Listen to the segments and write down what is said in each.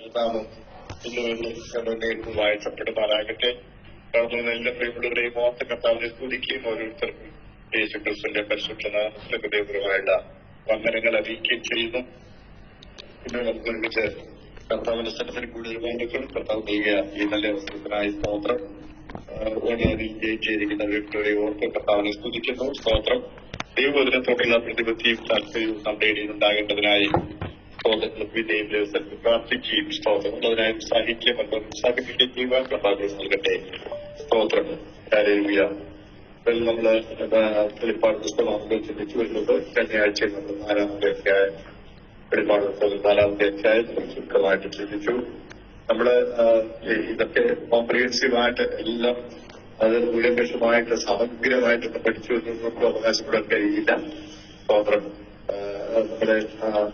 നാമം ഇന്ന് വാഴ്ചപ്പെടുമാറാകട്ടെ. തുടർന്ന് എല്ലാ പ്രിയപ്പെട്ടവരെയും ഓർത്ത കർത്താവിനെ സ്തുതിക്കുകയും ഓരോരുത്തർക്കും യേശു ക്രിസ്തുവിന്റെ പരിശുദ്ധ നാമത്തിലുള്ള വന്ദനങ്ങൾ അറിയിക്കുകയും ചെയ്യുന്നു. ഇന്ന് നമുക്ക് ഒരുമിച്ച് കർത്താവിന്റെ സ്ഥലത്തിന് കൂടുതൽ വേണ്ടിക്കും കർത്താവ് നൽകിയ ഈ നല്ല അവസരത്തിനായി സ്തോത്രം. ജയിച്ചിരിക്കുന്ന വ്യക്തികളെ ഓർത്ത് കർത്താവിനെ സ്തുതിക്കുന്നു. സ്തോത്രം. ദൈവവചനത്തോടുള്ള പ്രതിബദ്ധിയും താല്പര്യവും നമ്മുടെ ഇടയിൽ ഉണ്ടാകേണ്ടതിനായി വിധേയം ദിവസത്തിൽ പ്രാർത്ഥിക്കുകയും സ്തോത്രം അതിനായി ഉത്സാഹിപ്പിക്കുകയും ചെയ്യുവാൻ കർത്താവ് നൽകട്ടെ. സ്തോത്രം. നമ്മള് വെളിപ്പാട് പുസ്തകം ചിന്തിച്ചു വരുന്നത് കഴിഞ്ഞയാഴ്ച നമ്മൾ 4-ാമത്തെ അധ്യായം വെളിപ്പാട് പുസ്തകം 4-ാമത്തെ അധ്യായം ചുരുക്കമായിട്ട് ചിന്തിച്ചു. നമ്മള് ഇതൊക്കെ കോംപ്രിഹെൻസീവായിട്ട് എല്ലാം അത് കൂലങ്കഷമായിട്ട് സമഗ്രമായിട്ട് പഠിച്ചു എന്ന് നമുക്ക് അവകാശപ്പെടാൻ കഴിയില്ല. സ്തോത്രം. നമ്മുടെ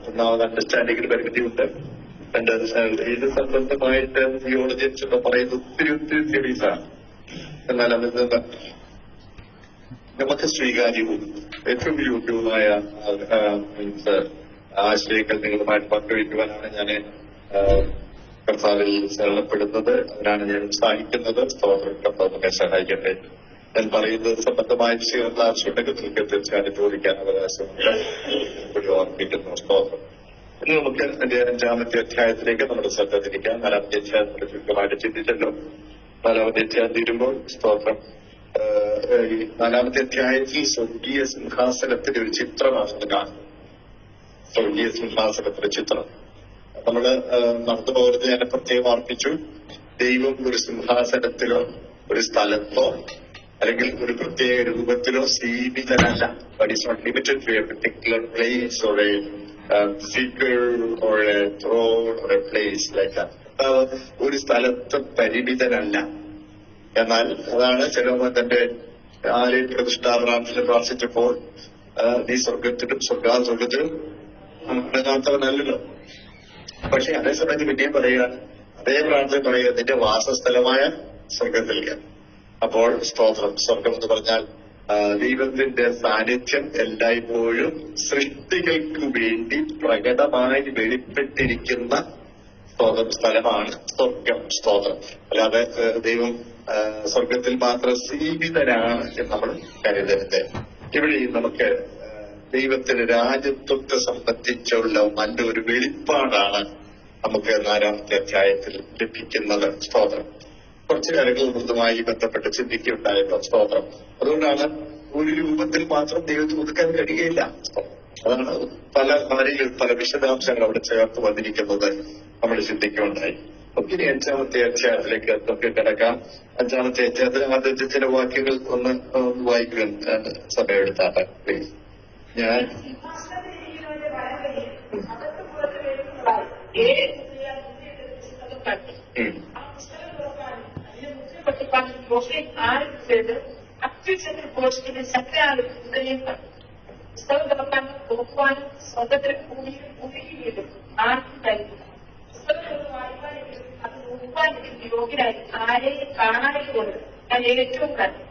ഒന്നാമത് അണ്ടർസ്റ്റാൻഡിങ്ങിന് പരിമിതിയുണ്ട്. ഇത് സംബന്ധമായിട്ട് തിയോളജിയൻസ് എന്ന് പറയുന്നത് ഒത്തിരി തിയറീസാണ്. എന്നാൽ അതിൽ നമുക്ക് സ്വീകാര്യവും ഏറ്റവും യോഗ്യവുമായ ആശയങ്ങൾ നിങ്ങളുമായിട്ട് പങ്കുവയ്ക്കുവാനാണ് ഞാൻ കർത്താവിൽ ശരണപ്പെടുന്നത്. അതിനാണ് ഞാൻ ഉത്സാഹിക്കുന്നത്. സ്തോത്രം. കർത്താവിനെ സഹായിക്കട്ടെ. ഞാൻ പറയുന്നത് സംബന്ധമായ വിഷയങ്ങൾ ആവശ്യമുണ്ടെങ്കിൽ നിങ്ങൾക്ക് തീർച്ചയായും ചോദിക്കാൻ അവകാശമുണ്ട്. എപ്പോഴും ഓർമ്മിക്കുന്നു. സ്തോത്രം. ഇനി നമുക്ക് അതിന്റെ 5-ാമത്തെ അധ്യായത്തിലേക്ക് നമ്മുടെ ശ്രദ്ധ തിരിക്കാം. 4-ാമത്തെ അധ്യായം നമ്മൾ ചുരുക്കമായിട്ട് ചിന്തിച്ചല്ലോ. 4-ാമത്തെ അധ്യായം തീരുമ്പോൾ സ്തോത്രം 4-ാമത്തെ അധ്യായത്തിൽ സ്വർഗീയ സിംഹാസനത്തിന്റെ ഒരു ചിത്രമാണ് കാണുന്നത്. സ്വർഗീയ സിംഹാസനത്തിന്റെ ചിത്രം നമ്മള് നടന്നു പോകരുത്. ഞാൻ പ്രത്യേകം ഓർപ്പിച്ചു. ദൈവം ഒരു സിംഹാസനത്തിലോ ഒരു സ്ഥലത്തോ അല്ലെങ്കിൽ ഒരു പ്രത്യേക രൂപത്തിലോ സീമിതനല്ല. But is not limited to a particular place or a figure or a throne or a place like that. ഒരു സ്ഥലത്ത് പരിമിതനല്ല. എന്നാൽ അതാണ് ചിലവർ തന്റെ ആലയ പ്രതിഷ്ഠാപനാർത്ഥത്തിൽ പ്രാർത്ഥിച്ചപ്പോൾ നീ സ്വർഗത്തിലും അടങ്ങാത്തവനല്ലോ. പക്ഷെ അതേസമയത്ത് പിന്നെയും പറയുകയാണ്, അതേ പ്രാർത്ഥന പറയുക നിന്റെ വാസസ്ഥലമായ സ്വർഗത്തിലേക്ക്. അപ്പോൾ സ്തോത്രം. സ്വർഗം എന്ന് പറഞ്ഞാൽ ദൈവത്തിന്റെ സാന്നിധ്യം എല്ലായ്പ്പോഴും സൃഷ്ടികൾക്ക് വേണ്ടി പ്രകടമായി വെളിപ്പെട്ടിരിക്കുന്ന സ്ഥലമാണ് സ്വർഗം. സ്തോത്രം. അല്ലാതെ ദൈവം സ്വർഗത്തിൽ മാത്രം സീമിതനാണ് എന്ന് നമ്മൾ കരുതരുത്. ഇവിടെ നമുക്ക് ദൈവത്തിന്റെ രാജ്യത്വത്തെ സംബന്ധിച്ചുള്ള നല്ലൊരു വെളിപ്പാടാണ് നമുക്ക് 4-ാമത്തെ അധ്യായത്തിൽ ലഭിക്കുന്നത്. സ്തോത്രം. കുറച്ചു കാര്യങ്ങൾ മൃദുമായി ബന്ധപ്പെട്ട് ചിന്തിക്കുകയുണ്ടായല്ലോ. സ്തോത്രം. അതുകൊണ്ടാണ് ഒരു രൂപത്തിൽ മാത്രം ദൈവത്തെ ഒതുക്കാൻ കഴിയുകയില്ല. അതാണ് പല വിശദാംശങ്ങൾ അവിടെ ചേർത്ത് വന്നിരിക്കുന്നത് നമ്മൾ ചിന്തിക്കുകയുണ്ടായി. ഇനി 5-ാമത്തെ അധ്യായത്തിലേക്ക് നമുക്ക് കിടക്കാം. 5-ാമത്തെ അധ്യായത്തിൽ ആദ്യത്തെ ചില വാക്യങ്ങൾ ഒന്ന് വായിക്കാൻ സമയമെടുത്താട്ടെ പ്ലീസ്. ഞാൻ അത്യുച്ചത്തിൽ പോസ്റ്റിന് സകല പുസ്തകം തുറക്കാൻ നോക്കുവാനും സ്വന്തത്തിൽ കൂടിയിടും ആർക്കും കഴിയില്ല. പുസ്തകം വായിക്കാനെങ്കിലും അത് നോക്കുവാൻ യോഗ്യരായി ആരെയും കാണാനിക്കൊണ്ട് ഞാൻ ഏറ്റവും കണ്ടു.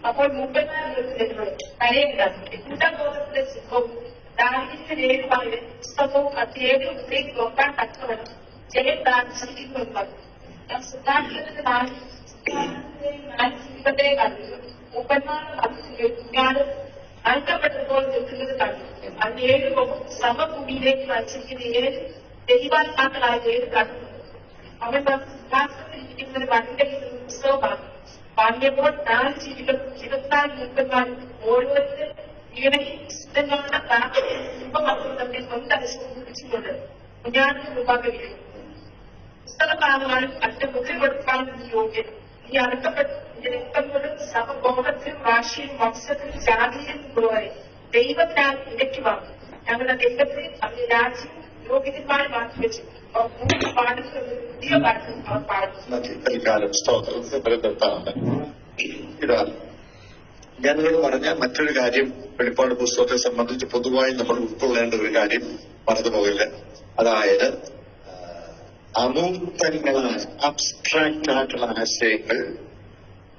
അപ്പോൾ മുമ്പന്മാരുടെ കരയുണ്ടാകും. കൂട്ടബോധത്തിന്റെ സിംഹവും ദാരിദ്ര്യത്തിന് ഏതുമായി പുസ്തകവും അത് ഏത് ഉത്തേക്ക് നോക്കാൻ തക്കവണ്ണം ജയം ദാനിച്ചിരിക്കുന്നു പറഞ്ഞു. ഞാൻ സിദ്ധാന്തത്തിന്റെ ജീവിതത്തെ കണ്ടു. മുമ്പന്മാരുടെ കുഞ്ഞാട് അഴുക്കപ്പെട്ടപ്പോൾ നിൽക്കുന്നത് കണ്ടു. അത് 7 സമഭൂമിയിലേക്ക് വച്ചിരിക്കുന്ന 7 ദൈവാത്മാക്കളായ 7 കണ്ടു. അവൻ സിദ്ധാന്തത്തിലിരിക്കുന്ന ഒരു വന്റെ പുസ്തകമാണ്. വാങ്ങിയപ്പോൾ 4 ജീവികൾ 24 മുമ്പന്മാരും ഓരോരുത്തരും ഈടയിൽ ശുദ്ധങ്ങളുടെ സിംഹമക്കൾ തമ്മിൽ സ്വന്തം പിടിച്ചുകൊണ്ട് കുഞ്ഞാടിന് മുമ്പാകരിക്കും. പുസ്തകം കാണുവാനും മറ്റ് മുദ്ര കൊടുക്കാനും യോഗ്യൻ. ഈ അടക്കപ്പെട്ട രക്തങ്ങളും സമബോധത്തിലും ഭാഷയും വംശത്തിലും ജാതിയിലും ഉള്ളവരെ ദൈവത്തിനാൽ ഇടയ്ക്കുവാങ്ങും. ഞങ്ങളുടെ ദൈവത്തെ അവരുടെ രാജ്യം യോഗ്യന്മാരെ മാറ്റി വെച്ചു. അവർ 3 പാട്ടുകൾ പുതിയ പാട്ടുകൾ അവർ പാടുന്നു. ഇതാണ് ഞാനിവിടെ പറഞ്ഞ മറ്റൊരു കാര്യം. വെളിപ്പാട് പുസ്തകത്തെ സംബന്ധിച്ച് പൊതുവായി നമ്മൾ ഉൾക്കൊള്ളേണ്ട ഒരു കാര്യം മറന്നു പോകില്ല. അതായത് അമൂർത്തങ്ങളായ അബ്സ്ട്രാക്ട് ആയിട്ടുള്ള ആശയങ്ങൾ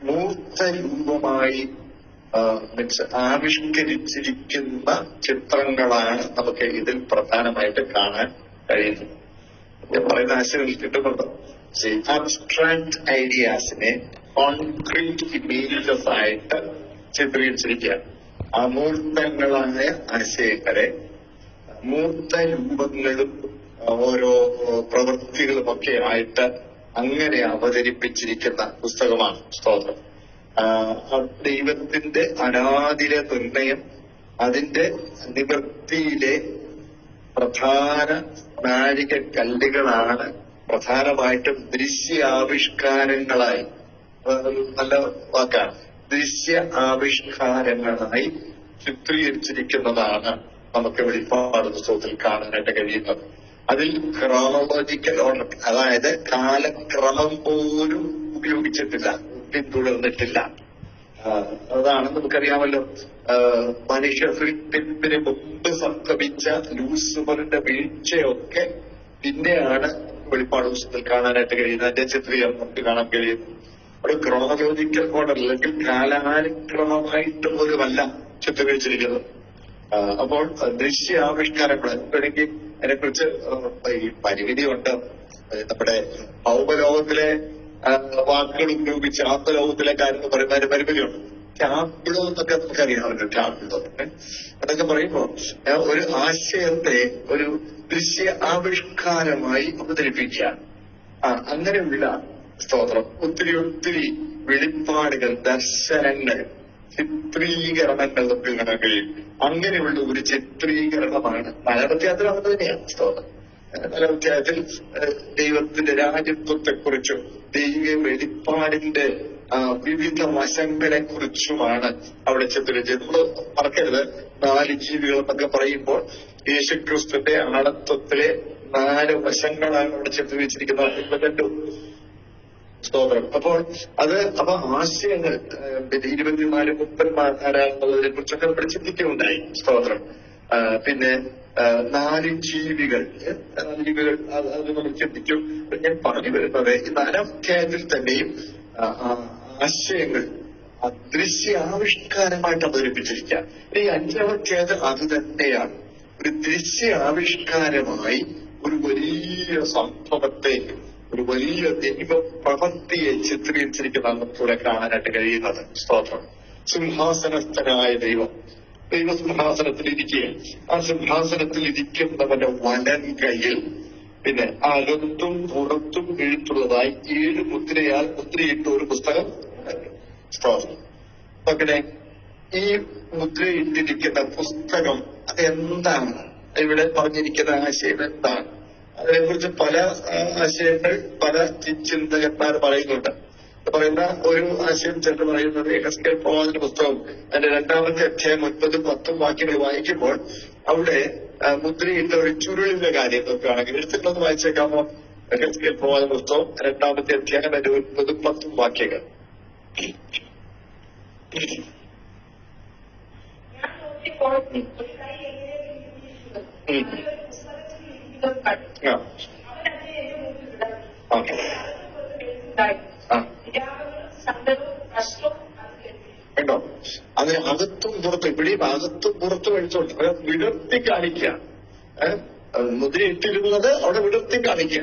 മൂർത്ത രൂപമായി ആവിഷ്കരിച്ചിരിക്കുന്ന ചിത്രങ്ങളാണ് നമുക്ക് ഇതിൽ പ്രധാനമായിട്ട് കാണാൻ കഴിയുന്നത്. ഞാൻ പറയുന്ന ആശയം കിട്ടുന്നുണ്ടോ? അബ്സ്ട്രാക്ട് ഐഡിയാസിനെ കോൺക്രീറ്റ് ഇമേജസ് ആയിട്ട് ചിത്രീകരിച്ചിരിക്കുക. അമൂർത്തങ്ങളായ ആശയങ്ങളെ മൂർത്ത രൂപങ്ങളും ഓരോ പ്രവൃത്തികളും ഒക്കെ ആയിട്ട് അങ്ങനെ അവതരിപ്പിച്ചിരിക്കുന്ന പുസ്തകമാണ് സ്തോത്രം. ദൈവത്തിന്റെ അനാദിലെ നിർണയം, അതിന്റെ നിവൃത്തിയിലെ പ്രധാന നാഴികക്കല്ലുകളാണ് പ്രധാനമായിട്ടും ദൃശ്യാവിഷ്കാരങ്ങളായി, നല്ല വാക്കാണ്, ദൃശ്യ ആവിഷ്കാരങ്ങളായി ചിത്രീകരിച്ചിരിക്കുന്നതാണ് നമുക്ക് വെളിപ്പാട് പുസ്തകത്തിൽ കാണാനായിട്ട് കഴിയുന്നത്. അതിൽ ക്രോണോളജിക്കൽ ഓർഡർ, അതായത് കാലക്രമം പോലും ഉപയോഗിച്ചിട്ടില്ല, പിന്തുടർന്നിട്ടില്ല. അതാണ് നമുക്കറിയാമല്ലോ, മനുഷ്യ സൃഷ്ടിപ്പിന് മുമ്പ് സംഭവിച്ച ലൂസിഫറിന്റെ വീഴ്ചയൊക്കെ പിന്നെയാണ് വെളിപ്പാട് പുസ്തകത്തിൽ കാണാനായിട്ട് കഴിയുന്നത്. അതിന്റെ ചിത്രീകരണം നമുക്ക് കാണാൻ കഴിയുന്നു. ഒരു ക്രോണോളജിക്കൽ ഓർഡർ അല്ലെങ്കിൽ കാലാനുക്രമമായിട്ട് പോലുമല്ല ചിത്രീകരിച്ചിരിക്കുന്നത്. അപ്പോൾ ദൃശ്യാവിഷ്കാരങ്ങൾ വേണമെങ്കിൽ അതിനെക്കുറിച്ച് ഈ പരിമിതിയുണ്ട്. നമ്മുടെ ഭൗമലോകത്തിലെ വാക്കുകൾ ഉപയോഗിച്ച് ആത്മലോകത്തിലെ കാര്യങ്ങൾ പറയുന്നതിന് പരിമിതിയുണ്ട്. ടാബ്ലോ എന്നൊക്കെ നമുക്കറിയാമല്ലോ, ടാബ്ലോ അതൊക്കെ പറയുമ്പോ ഒരു ആശയത്തെ ഒരു ദൃശ്യ ആവിഷ്കാരമായി അവതരിപ്പിക്കുക. അങ്ങനെയുള്ള സ്തോത്രം ഒത്തിരി വെളിപ്പാടുകൾ, ദർശനങ്ങൾ, ചിത്രീകരണങ്ങൾ നമുക്ക് കാണാൻ കഴിയും. അങ്ങനെയുള്ള ഒരു ചിത്രീകരണമാണ് നാലാമധ്യായത്തിൽ അത് തന്നെയാണ് സ്തോത്രം. നാലാമധ്യായത്തിൽ ദൈവത്തിന്റെ രാജ്യത്വത്തെക്കുറിച്ചും ദൈവ വെളിപ്പാടിന്റെ വിവിധ വശങ്ങളെ കുറിച്ചുമാണ് അവിടെ ചിത്രീകരിച്ചത്. നമ്മൾ മറക്കരുത്, 4 ജീവികൾ എന്നൊക്കെ പറയുമ്പോൾ യേശുക്രിസ്തുവിന്റെ ആളത്വത്തിലെ 4 വശങ്ങളാണ് അവിടെ ചിത്രീകരിച്ചിരിക്കുന്നത്. സ്തോത്രം. അപ്പോൾ അപ്പൊ ആശയങ്ങൾ 24 മുപ്പന്മാരാണെന്നുള്ളതിനെ കുറിച്ചൊക്കെ നമ്മൾ ചിന്തിക്കുകയുണ്ടായി. സ്തോത്രം. പിന്നെ 4 ജീവികൾ അത് നമ്മൾ ചിന്തിക്കും. ഞാൻ പറഞ്ഞു വരുന്നത് ഈ 4ാം അധ്യായത്തിൽ തന്നെയും ആശയങ്ങൾ ദൃശ്യാവിഷ്കാരമായിട്ട് അവതരിപ്പിച്ചിരിക്കുക. ഈ 5ാം അധ്യായത്തിൽ അത് തന്നെയാണ് ഒരു ദൃശ്യാവിഷ്കാരമായി ഒരു വലിയ സംഭവത്തെ, ഒരു വലിയ ദൈവ പ്രവൃത്തിയെ ചിത്രീകരിച്ചിരിക്കുന്ന നമുക്കിവിടെ കാണാനായിട്ട് കഴിയുന്നത്. സ്തോത്രം. സിംഹാസനസ്ഥനായ ദൈവസിംഹാസനത്തിൽ ഇരിക്കുകയാണ്. ആ സിംഹാസനത്തിൽ ഇരിക്കുന്നവന്റെ വലൻ കയ്യിൽ പിന്നെ അകത്തും പുറത്തും എഴുത്തുള്ളതായി 7 മുദ്രയാൽ മുദ്രയിട്ട ഒരു പുസ്തകം. സ്തോത്രം. അങ്ങനെ ഈ മുദ്രയിട്ടിരിക്കുന്ന പുസ്തകം അതെന്താണ്? ഇവിടെ പറഞ്ഞിരിക്കുന്ന ആശയം എന്താണ്? അതിനെക്കുറിച്ച് പല ആശയങ്ങൾ പല ചിന്തകന്മാർ പറയുന്നുണ്ട്. പറയുന്ന ഒരു ആശയം ചിലർ പറയുന്നത് യെഹെസ്കേൽ പ്രവാചകന്റെ പുസ്തകം അതിന്റെ 2ാമത്തെ അധ്യായം 9, 10 വാക്യങ്ങൾ വായിക്കുമ്പോൾ അവിടെ മുദ്രയിട്ട ഒരു ചുരുളിന്റെ കാര്യം നോക്കുകയാണെങ്കിൽ എടുത്തിട്ടൊന്ന് വായിച്ചേക്കാമോ? യെഹെസ്കേൽ പ്രവാചകന്റെ പുസ്തകം 2ാമത്തെ അധ്യായം അതിന്റെ 9, 10 വാക്യങ്ങൾ. കേട്ടോ, അതിന് അകത്തും പുറത്തും, ഇവിടെയും അകത്തും പുറത്തും എടുത്തോണ്ട് വിടർത്തി കാണിക്കുക. മുദ്രയിട്ടിരുന്നത് അവിടെ വിടർത്തി കാണിക്കുക.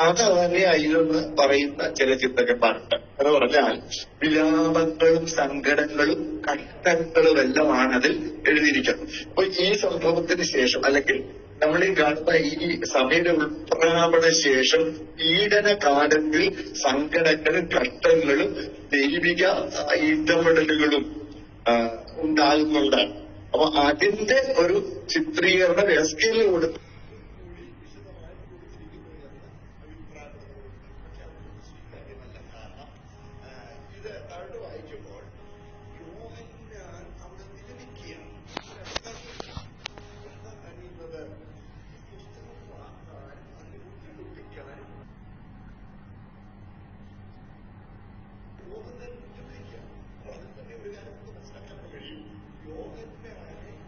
അത് തന്നെയായിരുന്നു പറയുന്ന ചില ചിന്തകന്മാരുണ്ട്. എന്ന് പറഞ്ഞാൽ വിലാപങ്ങളും സങ്കടങ്ങളും കഷ്ടങ്ങളും എല്ലാമാണ് അതിൽ എഴുതിയിരിക്കുന്നത്. അപ്പൊ ഈ സംഭവത്തിന് ശേഷം അല്ലെങ്കിൽ നമ്മൾ ഈ കാണുന്ന ഈ സഭയുടെ ഉൾപ്രാപണ ശേഷം പീഡന കാലത്തിൽ സങ്കടങ്ങളും കഷ്ടങ്ങളും ദൈവിക ഇടപെടലുകളും ഉണ്ടാകുന്നുണ്ട്. അപ്പൊ അതിന്റെ ഒരു ചിത്രീകരണം എസ്കേലിലൂടെ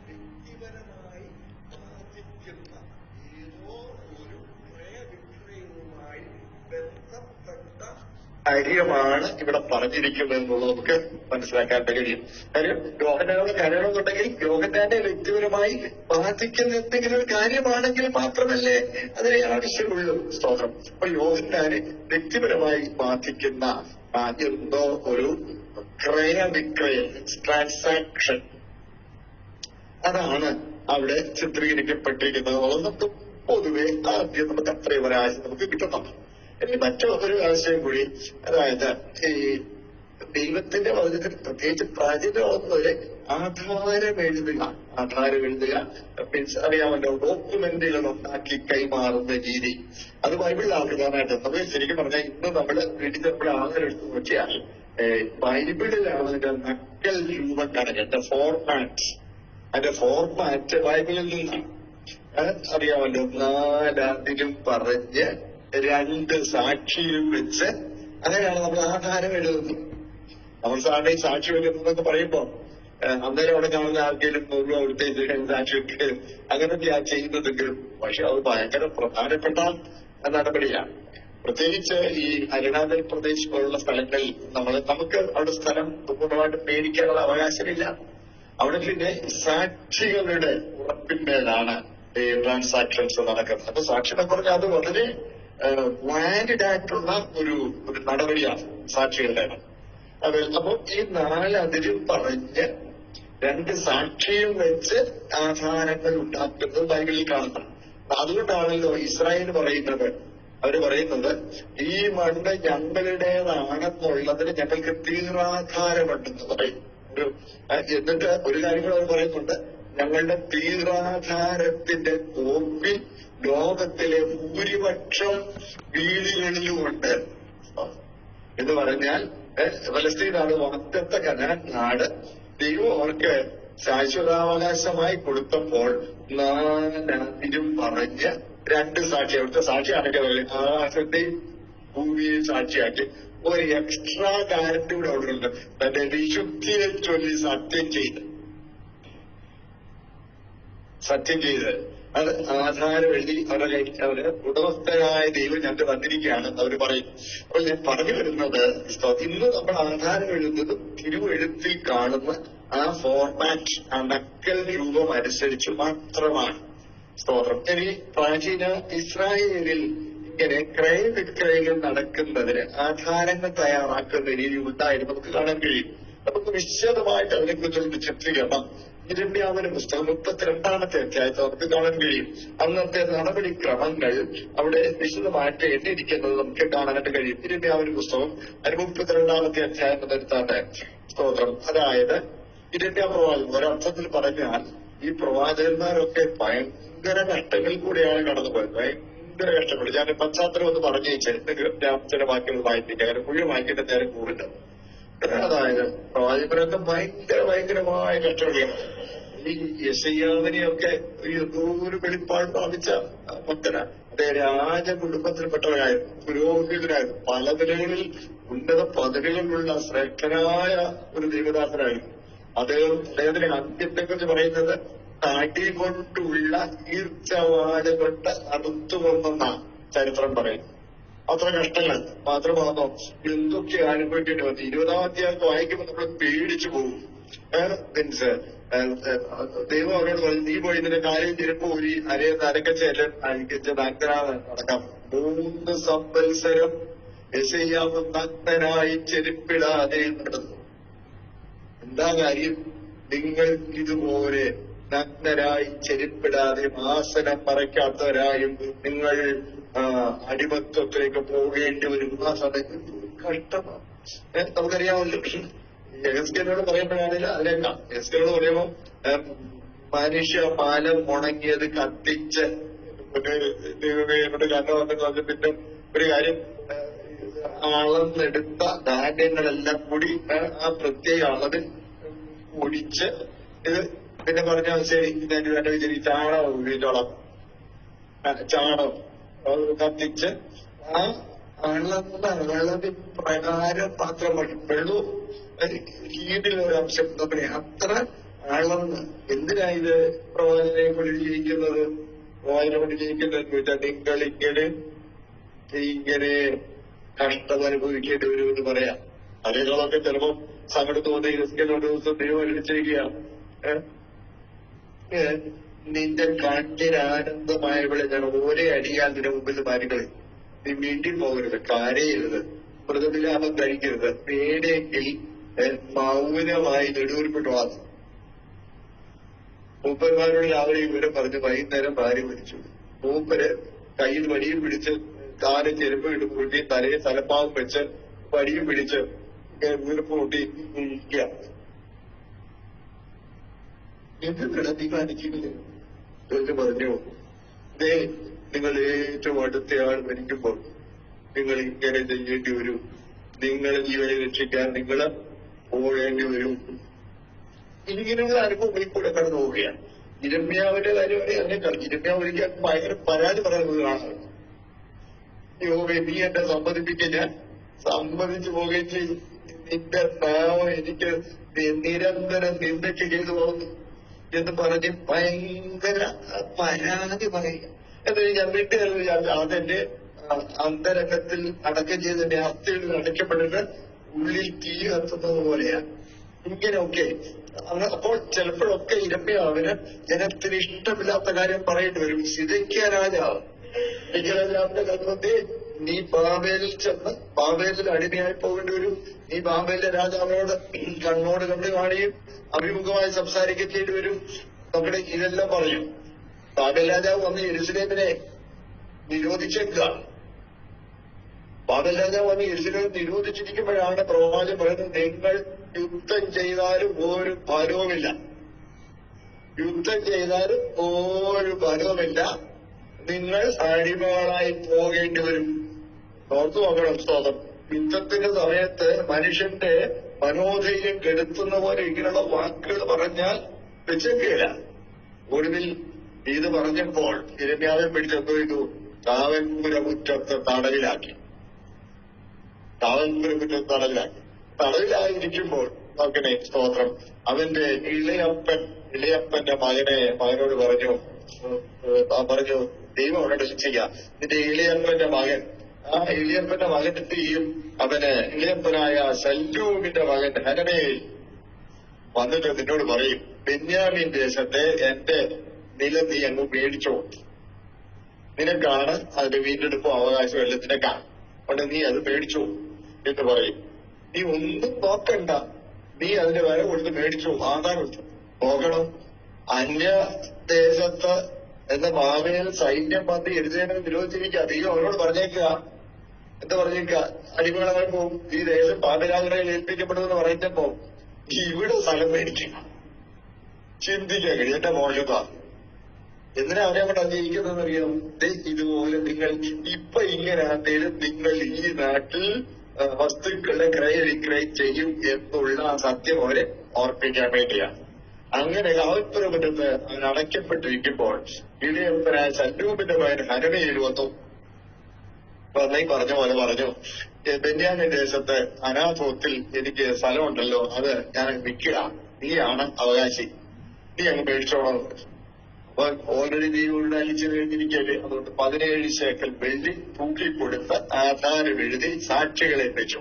വ്യക്തിപരമായി ബാധിക്കുന്ന കാര്യമാണ് ഇവിടെ പറഞ്ഞിരിക്കുന്നത് എന്നുള്ളത് നമുക്ക് മനസ്സിലാക്കാൻ കഴിയും. കാര്യം യോഹന്നാനോട് കരയണമെന്നുണ്ടെങ്കിൽ യോഹന്നാനെ വ്യക്തിപരമായി ബാധിക്കുന്ന എന്തെങ്കിലും ഒരു കാര്യമാണെങ്കിൽ മാത്രമല്ലേ അതിനെ ആവശ്യമുള്ളൂ. സ്തോത്രം. അപ്പൊ യോഹന്നാനെ വ്യക്തിപരമായി ബാധിക്കുന്ന എന്തോ ഒരു ക്രയവിക്രയം, ട്രാൻസാക്ഷൻ, അതാണ് അവിടെ ചിത്രീകരിക്കപ്പെട്ടിരിക്കുന്നത്. നമുക്ക് പൊതുവെ ആദ്യം നമുക്ക് അത്രയും ഒരാശയം നമുക്ക് കിട്ടുന്നുണ്ട്. ഇനി മറ്റൊരു ആശയം കൂടി, അതായത് ഈ ദൈവത്തിന്റെ വചനത്തിൽ പ്രത്യേകിച്ച് പ്രചരണമൊന്നൊരു ആധാരം എഴുതുക മീൻസ് അറിയാമല്ലോ, ഡോക്യുമെന്റുകൾ ഉണ്ടാക്കി കൈമാറുന്ന രീതി. അത് ബൈബിളിലാണ് പ്രധാനമായിട്ട്. നമുക്ക് ശരിക്കും പറഞ്ഞാൽ ഇന്ന് നമ്മൾ വീട്ടിൽ നമ്മൾ ആധാരം എടുത്ത് നോക്കിയാൽ ബൈബിളിലാണ് അതിന്റെ നക്കൽ രൂപം കാണുക. അതിന്റെ ഫോർമാറ്റ് ബൈബിളിൽ നിന്നാണ്. അറിയാമല്ലോ, 4 പറഞ്ഞ് 2 സാക്ഷിയും വെച്ച് അങ്ങനെയാണ് നമ്മൾ ആധാരം എഴുതുന്നത്. നമ്മൾ സാറിന് ഈ സാക്ഷി വെക്കുന്നതെന്നൊക്കെ പറയുമ്പോ അന്നേരം അവിടെ കാണുന്ന ആർക്കെങ്കിലും 100 രൂപ കൊടുത്ത് സാക്ഷി വെക്കുക അങ്ങനെയൊക്കെയാ ചെയ്യുന്നതെങ്കിലും, പക്ഷെ അത് ഭയങ്കര പ്രധാനപ്പെട്ട നടപടിയാണ്. പ്രത്യേകിച്ച് ഈ അരുണാചൽ പ്രദേശ് പോലുള്ള സ്ഥലങ്ങളിൽ നമുക്ക് അവിടെ സ്ഥലം പൂർണ്ണമായിട്ട് മേടിക്കാനുള്ള അവകാശമില്ല. അവിടെ പിന്നെ സാക്ഷികളുടെ ഉറപ്പിന്മേലാണ് ഈ ട്രാൻസാക്ഷൻസ് നടക്കുന്നത്. അപ്പൊ സാക്ഷി എന്ന് പറഞ്ഞാൽ അത് വളരെ വാലിഡ് ആയിട്ടുള്ള ഒരു നടപടിയാണ് സാക്ഷികളുടെ. അപ്പൊ ഈ 4 അതിരും പറഞ്ഞ് 2 സാക്ഷിയും വെച്ച് ആധാരങ്ങൾ ഉണ്ടാക്കുന്നത് ബൈബിളിൽ കാണുന്നത്. അതുകൊണ്ടാണല്ലോ ഇസ്രായേൽ പറയുന്നത്, അവര് പറയുന്നത് ഈ മണ്ണ് ഞങ്ങളുടേതാണെന്നുള്ളതിന് ഞങ്ങൾക്ക് തീരാധാരമുണ്ടെന്ന് പറയും. എന്നിട്ട് ഒരു കാര്യം കൂടെ അവർ പറയുന്നുണ്ട്, ഞങ്ങളുടെ തീരാധാരത്തിന്റെ കോപ്പി ലോകത്തിലെ ഭൂരിപക്ഷം വീടുകളിലുമുണ്ട് എന്ന് പറഞ്ഞാൽ ഫലസ്തീൻ നാട് വാഗ്ദത്ത കനാൻ നാട് ദൈവം അവർക്ക് ശാശ്വതാവകാശമായി കൊടുത്തപ്പോൾ 4 പറഞ്ഞ് 2 സാക്ഷി, അവിടുത്തെ സാക്ഷിയാണെങ്കിൽ ആകാശത്തെയും ഭൂമിയെ സാക്ഷിയാക്കി ഒരു എക്സ്ട്രാ ഗ്യാരണ്ടി കൂടെ അവിടെ ഉണ്ട്. തന്റെ വിശുദ്ധിയെ ചൊല്ലി സത്യം ചെയ്ത് അത് ആധാരം എഴുതി അവര് ഉടമസ്ഥനായ ദൈവം ഞങ്ങൾക്ക് വന്നിരിക്കുകയാണ് അവർ പറയും. അപ്പോൾ ഞാൻ പറഞ്ഞു വരുന്നത്, ഇന്ന് നമ്മൾ ആധാരം എഴുതുന്നത് തിരുവെഴുത്തിൽ കാണുന്ന ആ ഫോർമാറ്റ്, ആ നക്കൽ രൂപം അനുസരിച്ച് മാത്രമാണ്. സ്തോത്രം. ഇനി പ്രാചീന ഇസ്രായേലിൽ ഇങ്ങനെ ക്രയവിക്രയങ്ങൾ നടക്കുന്നതിന് ആധാരങ്ങൾ തയ്യാറാക്കുന്ന രീതി ഉണ്ടായിരുന്നു നമുക്ക് കാണാൻ കഴിയും. നമുക്ക് വിശദമായിട്ട് അതിനെക്കുറിച്ചൊരു ചിത്രീകരണം യിരെമ്യാവിന്റെ പുസ്തകം 32-ാമത്തെ അധ്യായത്തിൽ നമുക്ക് കാണാൻ കഴിയും. അന്നത്തെ നടപടിക്രമങ്ങൾ അവിടെ വിശദമായിട്ട് എണ്ണിയിരിക്കുന്നത് നമുക്ക് കാണാനായിട്ട് കഴിയും. യിരെമ്യാവിന്റെ പുസ്തകം 32-ാമത്തെ അധ്യായം മുതൽത്താണ്. സ്തോത്രം. അതായത് യിരെമ്യാ പ്രവാചകൻ ഒരർത്ഥത്തിൽ പറഞ്ഞാൽ ഈ പ്രവാചകന്മാരൊക്കെ ഭയങ്കര കഷ്ടങ്ങളിൽ കൂടെയാണ് കടന്നുപോയത്. ഭയങ്കര കഷ്ടപ്പെട്ടു. ഞാൻ പശ്ചാത്തലം ഒന്ന് പറഞ്ഞേച്ച് ചില വാക്കുകൾ വായിപ്പിക്കുക, കാരണം മുഴുവൻ വായിക്കേണ്ട നേരം കൂടുതൽ. അതായത് പ്രവാചകരൊക്കെ ഭയങ്കരമായ കഷ്ടപ്പെടുകയാണ്. ഈ യെശയ്യാവിനെയൊക്കെ ഒരു വെളിപ്പാട് പ്രാപിച്ച ഭക്തന, അതേ രാജകുടുംബത്തിൽപ്പെട്ടവരായിരുന്നു, പുരോഹിതരായിരുന്നു, പല നിലകളിൽ ഉന്നത പദവികളിലുള്ള ശ്രേഷ്ഠനായ ഒരു ദൈവദാസനായിരുന്നു. അദ്ദേഹത്തിന്റെ അന്ത്യത്തെ കുറിച്ച് പറയുന്നത് താടി കൊണ്ടുള്ള ഈർച്ചവാല കൊണ്ട് അടുത്തുകൊണ്ടെന്ന ചരിത്രം പറയുന്നു. അത്ര കഷ്ടങ്ങൾ മാത്രമാണോ എന്തൊക്കെ അനുഭവിക്കേണ്ടി വന്നു. 20-ാം അധ്യായത്തിൽ വായിക്കുമ്പോൾ നമ്മൾ പേടിച്ചു പോകും. മീൻസ് ദൈവം അവരോട് പറഞ്ഞു, നീ പോയി ഇതിന്റെ കാര്യം തിരുപ്പ് ഊരി അരക്കച്ചേലൻ അഴിക്കിച്ച് നഗ്നാവ് നടക്കാം. 3 സംവത്സരം യെശയ്യാവ് നഗ്നനായി ചെരുപ്പിടാതെ നടന്നു. എന്താ കാര്യം? നിങ്ങൾ ഇതുപോലെ നഗ്നരായി ചെരുപ്പിടാതെ ആസനം മറയ്ക്കാത്തവരായും നിങ്ങൾ അടിമത്വത്തിലേക്ക് പോകേണ്ടി വരും. ആ സമയത്ത് കഷ്ടമാണ്. നമുക്കറിയാമല്ലോ, എസ്കേനോട് പറയുമ്പോഴാണെങ്കിൽ അതിനേക്കാം. എസ്കേനോട് പറയുമ്പോൾ മനുഷ്യ പാലം ഉണങ്ങിയത് കത്തിച്ച് ദൈവമേനോട് കണ്ണ വന്ന് പിന്നെ ഒരു കാര്യം, അളന്നെടുത്ത ധാന്യങ്ങളെല്ലാം കൂടി ആ പ്രത്യേക അളവിൽ ഒടിച്ച് ഇത് പിന്നെ പറഞ്ഞാൽ ശരി ശരി ചാണകം ഉപയോഗിച്ചോളാം. ചാണകം കത്തിച്ച് ആ അളന്ന അളവിൽ പ്രകാരം പാത്രം വെള്ളവും രീതിയിലൊരു അംശം നമ്മളെ അത്ര അളന്ന്. എന്തിനാ ഇത് പ്രവാചകനെ കൊണ്ട് ജയിക്കുന്നത്? പ്രവാചകനെ കൊണ്ട് ജയിക്കുന്നതെന്ന് ചോദിച്ചാൽ നിങ്ങളിങ്ങനെ കഷ്ടം അനുഭവിക്കേണ്ടി വരുമെന്ന് പറയാം. അതേകളൊക്കെ ചിലപ്പോ സങ്കടം തോന്നി ഒരു ദിവസം ദൈവം അനുസരിക്കുക. നിന്റെ കണ്ണിന് ആനന്ദമായവളെ ഞാൻ ഓരേ അടിയാൽ നിന്റെ മുമ്പിൽ മാറികളെ. നീ വീട്ടിൽ പോകരുത്, കരയരുത്, മൃഗവിലാപം കഴിക്കരുത്, പേടിയെങ്കിൽ മൗനമായി നെടുവീർപ്പിട്ട് വാങ്ങും. മൂപ്പന്മാരോട് രാവിലെ ഇവരെ പറഞ്ഞ് വൈകുന്നേരം ഭാര്യ മരിച്ചു. മൂപ്പര് കയ്യിൽ വടിയും പിടിച്ച് കാല് ചെരുപ്പ് ഇട്ട് കൂട്ടി തലയിൽ തലപ്പാവും വെച്ച് വടിയും പിടിച്ച് വീർപ്പ് കൂട്ടി ഇരിക്കുക. എന്തിനാണ് നീ കാണിക്കുന്നത് എന്ന് പറഞ്ഞു. നിങ്ങൾ ഏറ്റവും അടുത്തയാൾ മരിക്കുമ്പോൾ നിങ്ങൾ ഇങ്ങനെ ചെയ്യേണ്ടി വരും. നിങ്ങൾ ജീവനെ രക്ഷിക്കാൻ നിങ്ങൾ പോകേണ്ടി വരും. ഇങ്ങനെയുള്ള അനുഭവങ്ങളിൽ കൂടെ കടന്നു പോവുകയാണ്. ഇരമ്യാവിന്റെ കാര്യം അങ്ങനെ ഇരമ്യാവ് ഒരിക്കൽ ഭയങ്കര പരാതി പറയുന്നത് കാണാറ്. യോവേ, നീ എന്നെ സമ്മതിപ്പിക്കില്ല, സമ്മതിച്ചു പോവുകയും ചെയ്തു. നിന്റെ നാമം എനിക്ക് നിരന്തരം നിന്ദയ്ക്ക് ചെയ്തു പോകുന്നു എന്ന് പറഞ്ഞ് ഭയങ്കര പരാതി പറയുക. എന്ന് ഞാൻ വീട്ടുകാരിൽ അതെന്റെ അന്തരംഗത്തിൽ അടക്കം ചെയ്തതിന്റെ അസ്ഥികളിൽ അടയ്ക്കപ്പെട്ടിട്ട് ഉള്ളിൽ തീ കത്തുന്നത് പോലെയാണ്. ഇങ്ങനെയൊക്കെ അപ്പോൾ ചിലപ്പോഴൊക്കെ ഇരമ്യാവിന് ജനത്തിന് ഇഷ്ടമില്ലാത്ത കാര്യം പറയേണ്ടി വരും. സിദെക്കീയ രാജാവിന്റെ കർമ്മത്തെ നീ ബാബേലിൽ ചെന്ന് ബാബേലിൽ അടിമയായി പോകേണ്ടി വരും. നീ ബാബേലിലെ രാജാവിനോട് കണ്ണോട് കണ്ടു കാണുകയും അഭിമുഖമായി സംസാരിക്കുകയും ചെയ്യേണ്ടി വരും. നമ്മുടെ ഇതെല്ലാം പറഞ്ഞു. ബാബേൽ രാജാവ് വന്ന് യെരൂശലേമിനെ നിരോധിച്ചേക്കുകയാണ്. ബാബേൽ രാജാവ് വന്ന് യെരൂശലേം നിരോധിച്ചിരിക്കുമ്പോഴാണ് പ്രവാചകൻ പറയുന്നത്, നിങ്ങൾ യുദ്ധം ചെയ്താലും ഒരു ഫലവുമില്ല, യുദ്ധം ചെയ്താലും ഒരു ഫലവുമില്ല, നിങ്ങൾ അടിമകളായി പോകേണ്ടി വരും. ഓർത്തു നോക്കണം. സ്തോത്രം. യുദ്ധത്തിന്റെ സമയത്ത് മനുഷ്യന്റെ മനോധൈര്യം കെടുത്തുന്ന പോലെ ഇങ്ങനെയുള്ള വാക്കുകൾ പറഞ്ഞാൽ വെച്ചേക്കില്ല. ഒടുവിൽ ഇത് പറഞ്ഞപ്പോൾ ഇരമ്യാവിനെ പിടിച്ചെന്തോ ചെയ്തു? കാവൽപുരമുറ്റത്ത് തടവിലാക്കി. കാവൽപുരമുറ്റത്ത് തടവിലായിരിക്കുമ്പോൾ നോക്കണേ, സ്തോത്രം, അവന്റെ ഇളയപ്പന്റെ മകനോട് പറഞ്ഞു ദൈവം അവിടെ ചെയ്യാം. നിന്റെ ഇളയപ്പന്റെ മകൻ, ആ ഇളയപ്പന്റെ മകൻ എന്ത് ചെയ്യും? അവന് ഇളയപ്പനായ ശല്ലൂമിന്റെ മകൻ ഹനമേൽ വന്നിട്ട് നിന്നോട് പറയും, ബെന്യാമീൻ ദേശത്തെ എന്റെ നിലം നീ അങ്ങ് മേടിച്ചോ, നിനക്കാണ് അതിന്റെ വീണ്ടെടുപ്പോ അവകാശം എല്ലാം നിനക്കാണ്, അതുകൊണ്ട് നീ അത് മേടിച്ചോ എന്ന് പറയും. നീ ഒന്നും നോക്കണ്ട, നീ അതിന്റെ വില കൊടുത്ത് മേടിച്ചോ, ആധാരം പോകണം. അന്യദേശത്ത് എന്ന ബാബേൽ സൈന്യം വന്ന് യെരൂശലേമിനെ നിരോധിച്ചിരിക്കുക. ദൈവം അവരോട് പറഞ്ഞേക്കുക, എന്താ പറഞ്ഞേക്കുക? അടിമകളായി പോകും, ഈ ദേശം ബാബേലാഗ്രഹയിൽ ഏൽപ്പിക്കപ്പെടുമെന്ന് പറയുമ്പോ ഇവിടെ സ്ഥലം മേടിക്കും. ചിന്തിക്കാൻ കഴിയും. എന്റെ മോശത്താ എന്തിനാ അവരെ അങ്ങോട്ട് അംഗീകരിക്കുന്നതെന്ന് അറിയാം. ഇതുപോലെ നിങ്ങൾ ഇപ്പൊ ഇങ്ങനെയാണെങ്കിലും നിങ്ങൾ ഈ നാട്ടിൽ വസ്തുക്കളുടെ ക്രയവിക്രയം ചെയ്യും എന്നുള്ള സത്യം അവരെ ഓർപ്പിക്കാൻ വേണ്ടിയാണ്. അങ്ങനെ കാവൽപുരമുറ്റത്ത് അവൻ അടയ്ക്കപ്പെട്ടിരിക്കുമ്പോൾ ഇളയപ്പനായ ശല്ലൂമിന്റെ മകൻ ഹനമേൽ വന്നു. പറഞ്ഞ പോലെ പറഞ്ഞു, ബെന്യാമീൻ ദേശത്ത് അനാഥോത്തിൽ എനിക്ക് സ്ഥലമുണ്ടല്ലോ, അത് ഞാൻ വിൽക്കുക, നീയാണ് അവകാശി, നീ അങ്ങ് മേടിച്ചോളാം. അപ്പൊ ഓൾറെഡി നീ ഉള്ളടിച്ചു കഴിഞ്ഞിരിക്കല്ലേ, അതുകൊണ്ട് 17 ശേക്കൽ വെള്ളി തൂക്കിക്കൊടുത്ത് ആധാരം എഴുതി സാക്ഷികളെ വെച്ചു.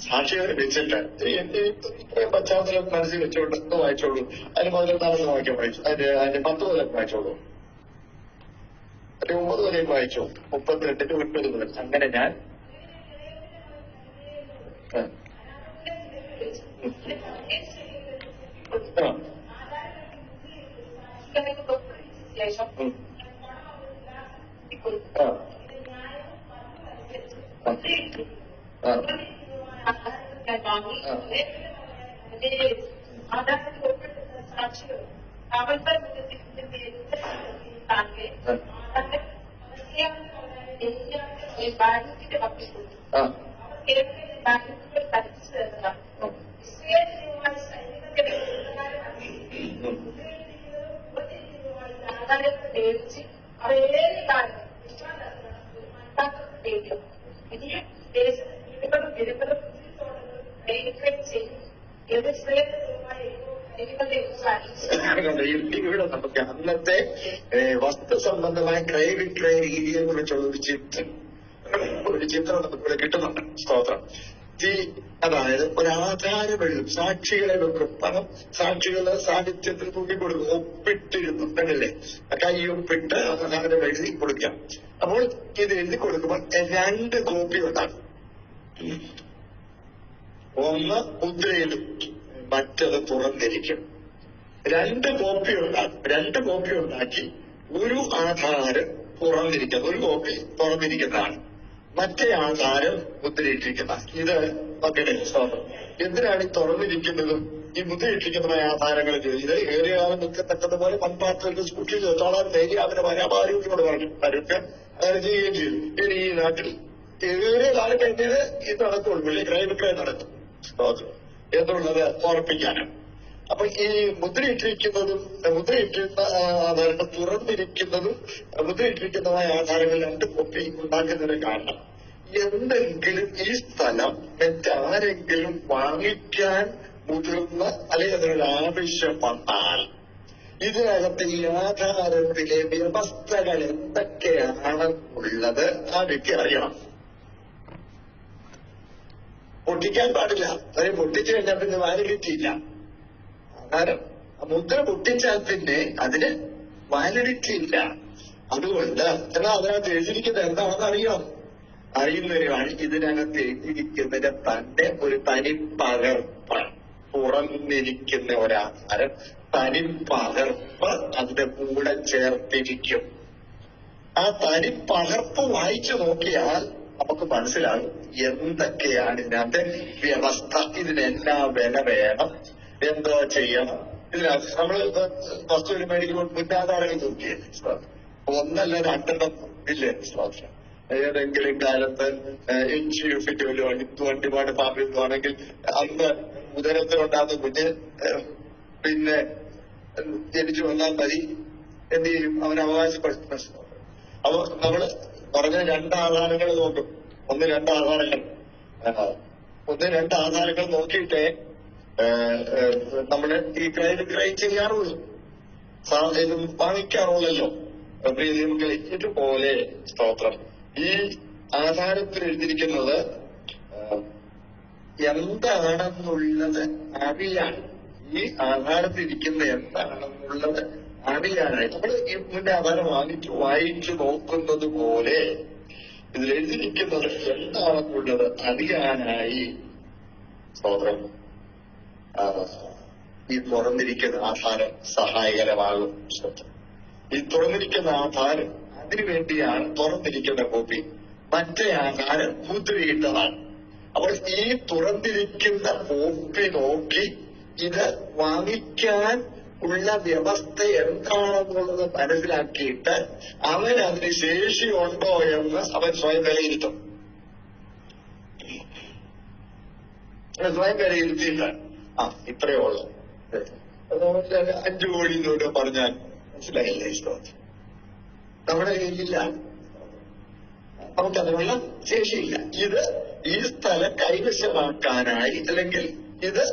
സാക്ഷികളെ വെച്ചിട്ട് എന്റെ ഇത്രയും പശ്ചാത്തലം മനസ്സിൽ വെച്ചോണ്ട് വായിച്ചോളൂ. അതിന് 14 വാക്യം വായിച്ചു, അതിന്റെ 10 കൊല്ലം വായിച്ചോളൂ, അതിന്റെ 9 വരെയും വായിച്ചു, 38 9 മുതൽ. അങ്ങനെ ഞാൻ ഇവിടെ നമുക്ക് അന്നത്തെ വസ്തു സംബന്ധമായ ക്രയവിക്രയ രീതിയെ കുറിച്ചുള്ള ഒരു ചിത്രം ഒരു ചിത്രം നമുക്കിവിടെ കിട്ടുന്നുണ്ട്. സ്തോത്രം. അതായത് ഒരാധാരമെഴുതും, സാക്ഷികളെ വെക്കും. പണം സാക്ഷികളെ സാഹിത്യത്തിൽ തൂക്കിക്കൊടുക്കും, ഒപ്പിട്ടിരുന്നുണ്ടല്ലേ, കൈയൊപ്പിട്ട് ആധാരം എഴുതി കൊടുക്കാം. അപ്പോൾ ഇത് എഴുതി കൊടുക്കുമ്പോൾ 2 കോപ്പി ഉണ്ടാകും. ഒന്ന് മുദ്രയിലും മറ്റത് തുറന്നിരിക്കും. 2 കോപ്പി ഉണ്ടാക്കും. 2 കോപ്പി ഉണ്ടാക്കി ഒരു ആധാരം തുറന്നിരിക്കുന്നത്, ഒരു കോപ്പി തുറന്നിരിക്കുന്നതാണ്, മറ്റേ ആധാരം മുദ്രയിട്ടിരിക്കുന്ന. ഇത് മക്കളെ എന്തിനാണ് ഈ തുറന്നിരിക്കുന്നതും ഈ മുദ്രയിട്ടിരിക്കുന്നതായ ആധാരങ്ങൾ ഇത് ഏറിയ കാലം നിൽക്കത്തക്കതുപോലെ മൺപാത്രത്തിൽ സൂക്ഷിച്ചു വെച്ചോളാൻ ധൈര്യം അവരെ വരാപാരോഗ്യോട് പറഞ്ഞു. അവരൊക്കെ അങ്ങനെ ചെയ്യുകയും ചെയ്തു. ഇനി ഈ നാട്ടിൽ ഏറിയ കാലം കഴിഞ്ഞത് ഇത് നടക്കുള്ളൂ, വലിയ ക്രയവിക്രയം നടക്കും എന്നുള്ളത് ഓർപ്പിക്കാനാണ്. അപ്പൊ ഈ മുദ്രയിട്ടിരിക്കുന്നതും മുദ്രയിട്ടിരുന്ന ആധാരങ്ങൾ തുറന്നിരിക്കുന്നതും മുദ്രയിട്ടിരിക്കുന്നതായ ആധാരങ്ങൾ 2 കോപ്പി ഉണ്ടാക്കുന്നതിന് കാരണം എന്തെങ്കിലും ഈ സ്ഥലം മറ്റാരെങ്കിലും വാങ്ങിക്കാൻ മുതിർന്ന അല്ലെങ്കിൽ അതിനൊരു ആവശ്യം വന്നാൽ ഇതിനകത്ത് ഈ ആധാരത്തിലെ വ്യവസ്ഥകൾ എന്തൊക്കെയാണെന്നുള്ളത് ആ വ്യക്തി അറിയണം. പൊട്ടിക്കാൻ പാടില്ല. അവരെ പൊട്ടിച്ചു കഴിഞ്ഞാൽ പിന്നെ വാലിഡിറ്റി ഇല്ല. ആധാരം മുദ്ര പൊട്ടിച്ചാൽ പിന്നെ അതിന് വാലിഡിറ്റി ഇല്ല. അതുകൊണ്ട് എന്നാൽ അതിനകത്ത് എഴുതിയിരിക്കുന്നത് എന്താണെന്ന് അറിയണം. അറിയുന്നവരുമാണ് ഇതിനകത്ത് എഴുതിയിരിക്കുന്നതിന്റെ തന്നെ ഒരു തനിപ്പകർപ്പ്, തുറന്നിരിക്കുന്ന ഒരാധാരം തനിപ്പകർപ്പ് അതിന്റെ കൂടെ ചേർത്തിരിക്കും. ആ തനിപ്പകർപ്പ് വായിച്ചു നോക്കിയാൽ നമുക്ക് മനസ്സിലാകും എന്തൊക്കെയാണ് ഇതിനകത്ത് വ്യവസ്ഥ, ഇതിനെല്ലാ വില വേണം, എന്തോ ചെയ്യണം. ഇതിനകത്ത് നമ്മള് വസ്തു മേടിക്കുമ്പോൾ മുന്നാധാരങ്ങൾ നോക്കിയേ, ഒന്നല്ല 2 ഇല്ലേ സ്വാധീനം. ഏതെങ്കിലും കാലത്ത് HUF വണ്ടിപാട് പാമ്പിടുവാണെങ്കിൽ അന്ന് ഉദരത്തിലുണ്ടാകുന്ന കുഞ്ഞ് പിന്നെ ജനിച്ചു വന്നാൽ മതി എന്ത് ചെയ്യും, അവൻ അവകാശപ്പെടുത്തുന്ന. അപ്പൊ നമ്മള് പറഞ്ഞ 2 ആധാരങ്ങൾ നോക്കും. 1-2 ആധാരങ്ങൾ നോക്കിയിട്ടേ നമ്മള് ഈ ക്രയം ചെയ്യാറുള്ളൂ, വാങ്ങിക്കാറുള്ളല്ലോ. പ്രിയമക്കളെ, ഇതുപോലെ സ്തോത്രം ഈ ആധാരത്തിൽ എഴുതിയിരിക്കുന്നത് എന്താണെന്നുള്ളത് അറിയാൻ, ഈ ആധാരത്തിൽ ഇരിക്കുന്ന എന്താണെന്നുള്ളത് അറിയാനായി നമ്മൾ ഈ മുന്നേ ആധാരം വായിച്ചു നോക്കുന്നത് പോലെ ഇതിലെഴുതിയിരിക്കുന്നത് എന്താണെന്നുള്ളത് അറിയാനായി സ്തോത്രം ഈ തുറന്നിരിക്കുന്ന ആധാരം സഹായകരമാകും. ഈ തുറന്നിരിക്കുന്ന ആധാരം അതിനുവേണ്ടിയാണ് തുറന്നിരിക്കുന്ന കോപ്പി, മറ്റേ ആധാരം മുദ്രയിട്ടതാണ്. അപ്പോൾ ഈ തുറന്നിരിക്കുന്ന കോപ്പി നോക്കി ഇത് വാങ്ങിക്കാൻ ഉള്ള വ്യവസ്ഥ എന്താണെന്നുള്ളത് മനസ്സിലാക്കിയിട്ട് അവൻ അതിന് ശേഷിയുണ്ടോ എന്ന് അവൻ സ്വയം വിലയിരുത്തും. സ്വയം വിലയിരുത്തിയിട്ട് ഇത്രയേ ഉള്ളൂ, 5 കോടി എന്നോട് പറഞ്ഞാൽ മനസ്സിലായില്ലേ ഇഷ്ടം, നമ്മുടെ കയ്യിലില്ല, നമുക്കതിനുള്ള ശേഷിയില്ല. ഇത് ഈ സ്ഥലം കൈവശമാക്കാനായി അല്ലെങ്കിൽ ഇത്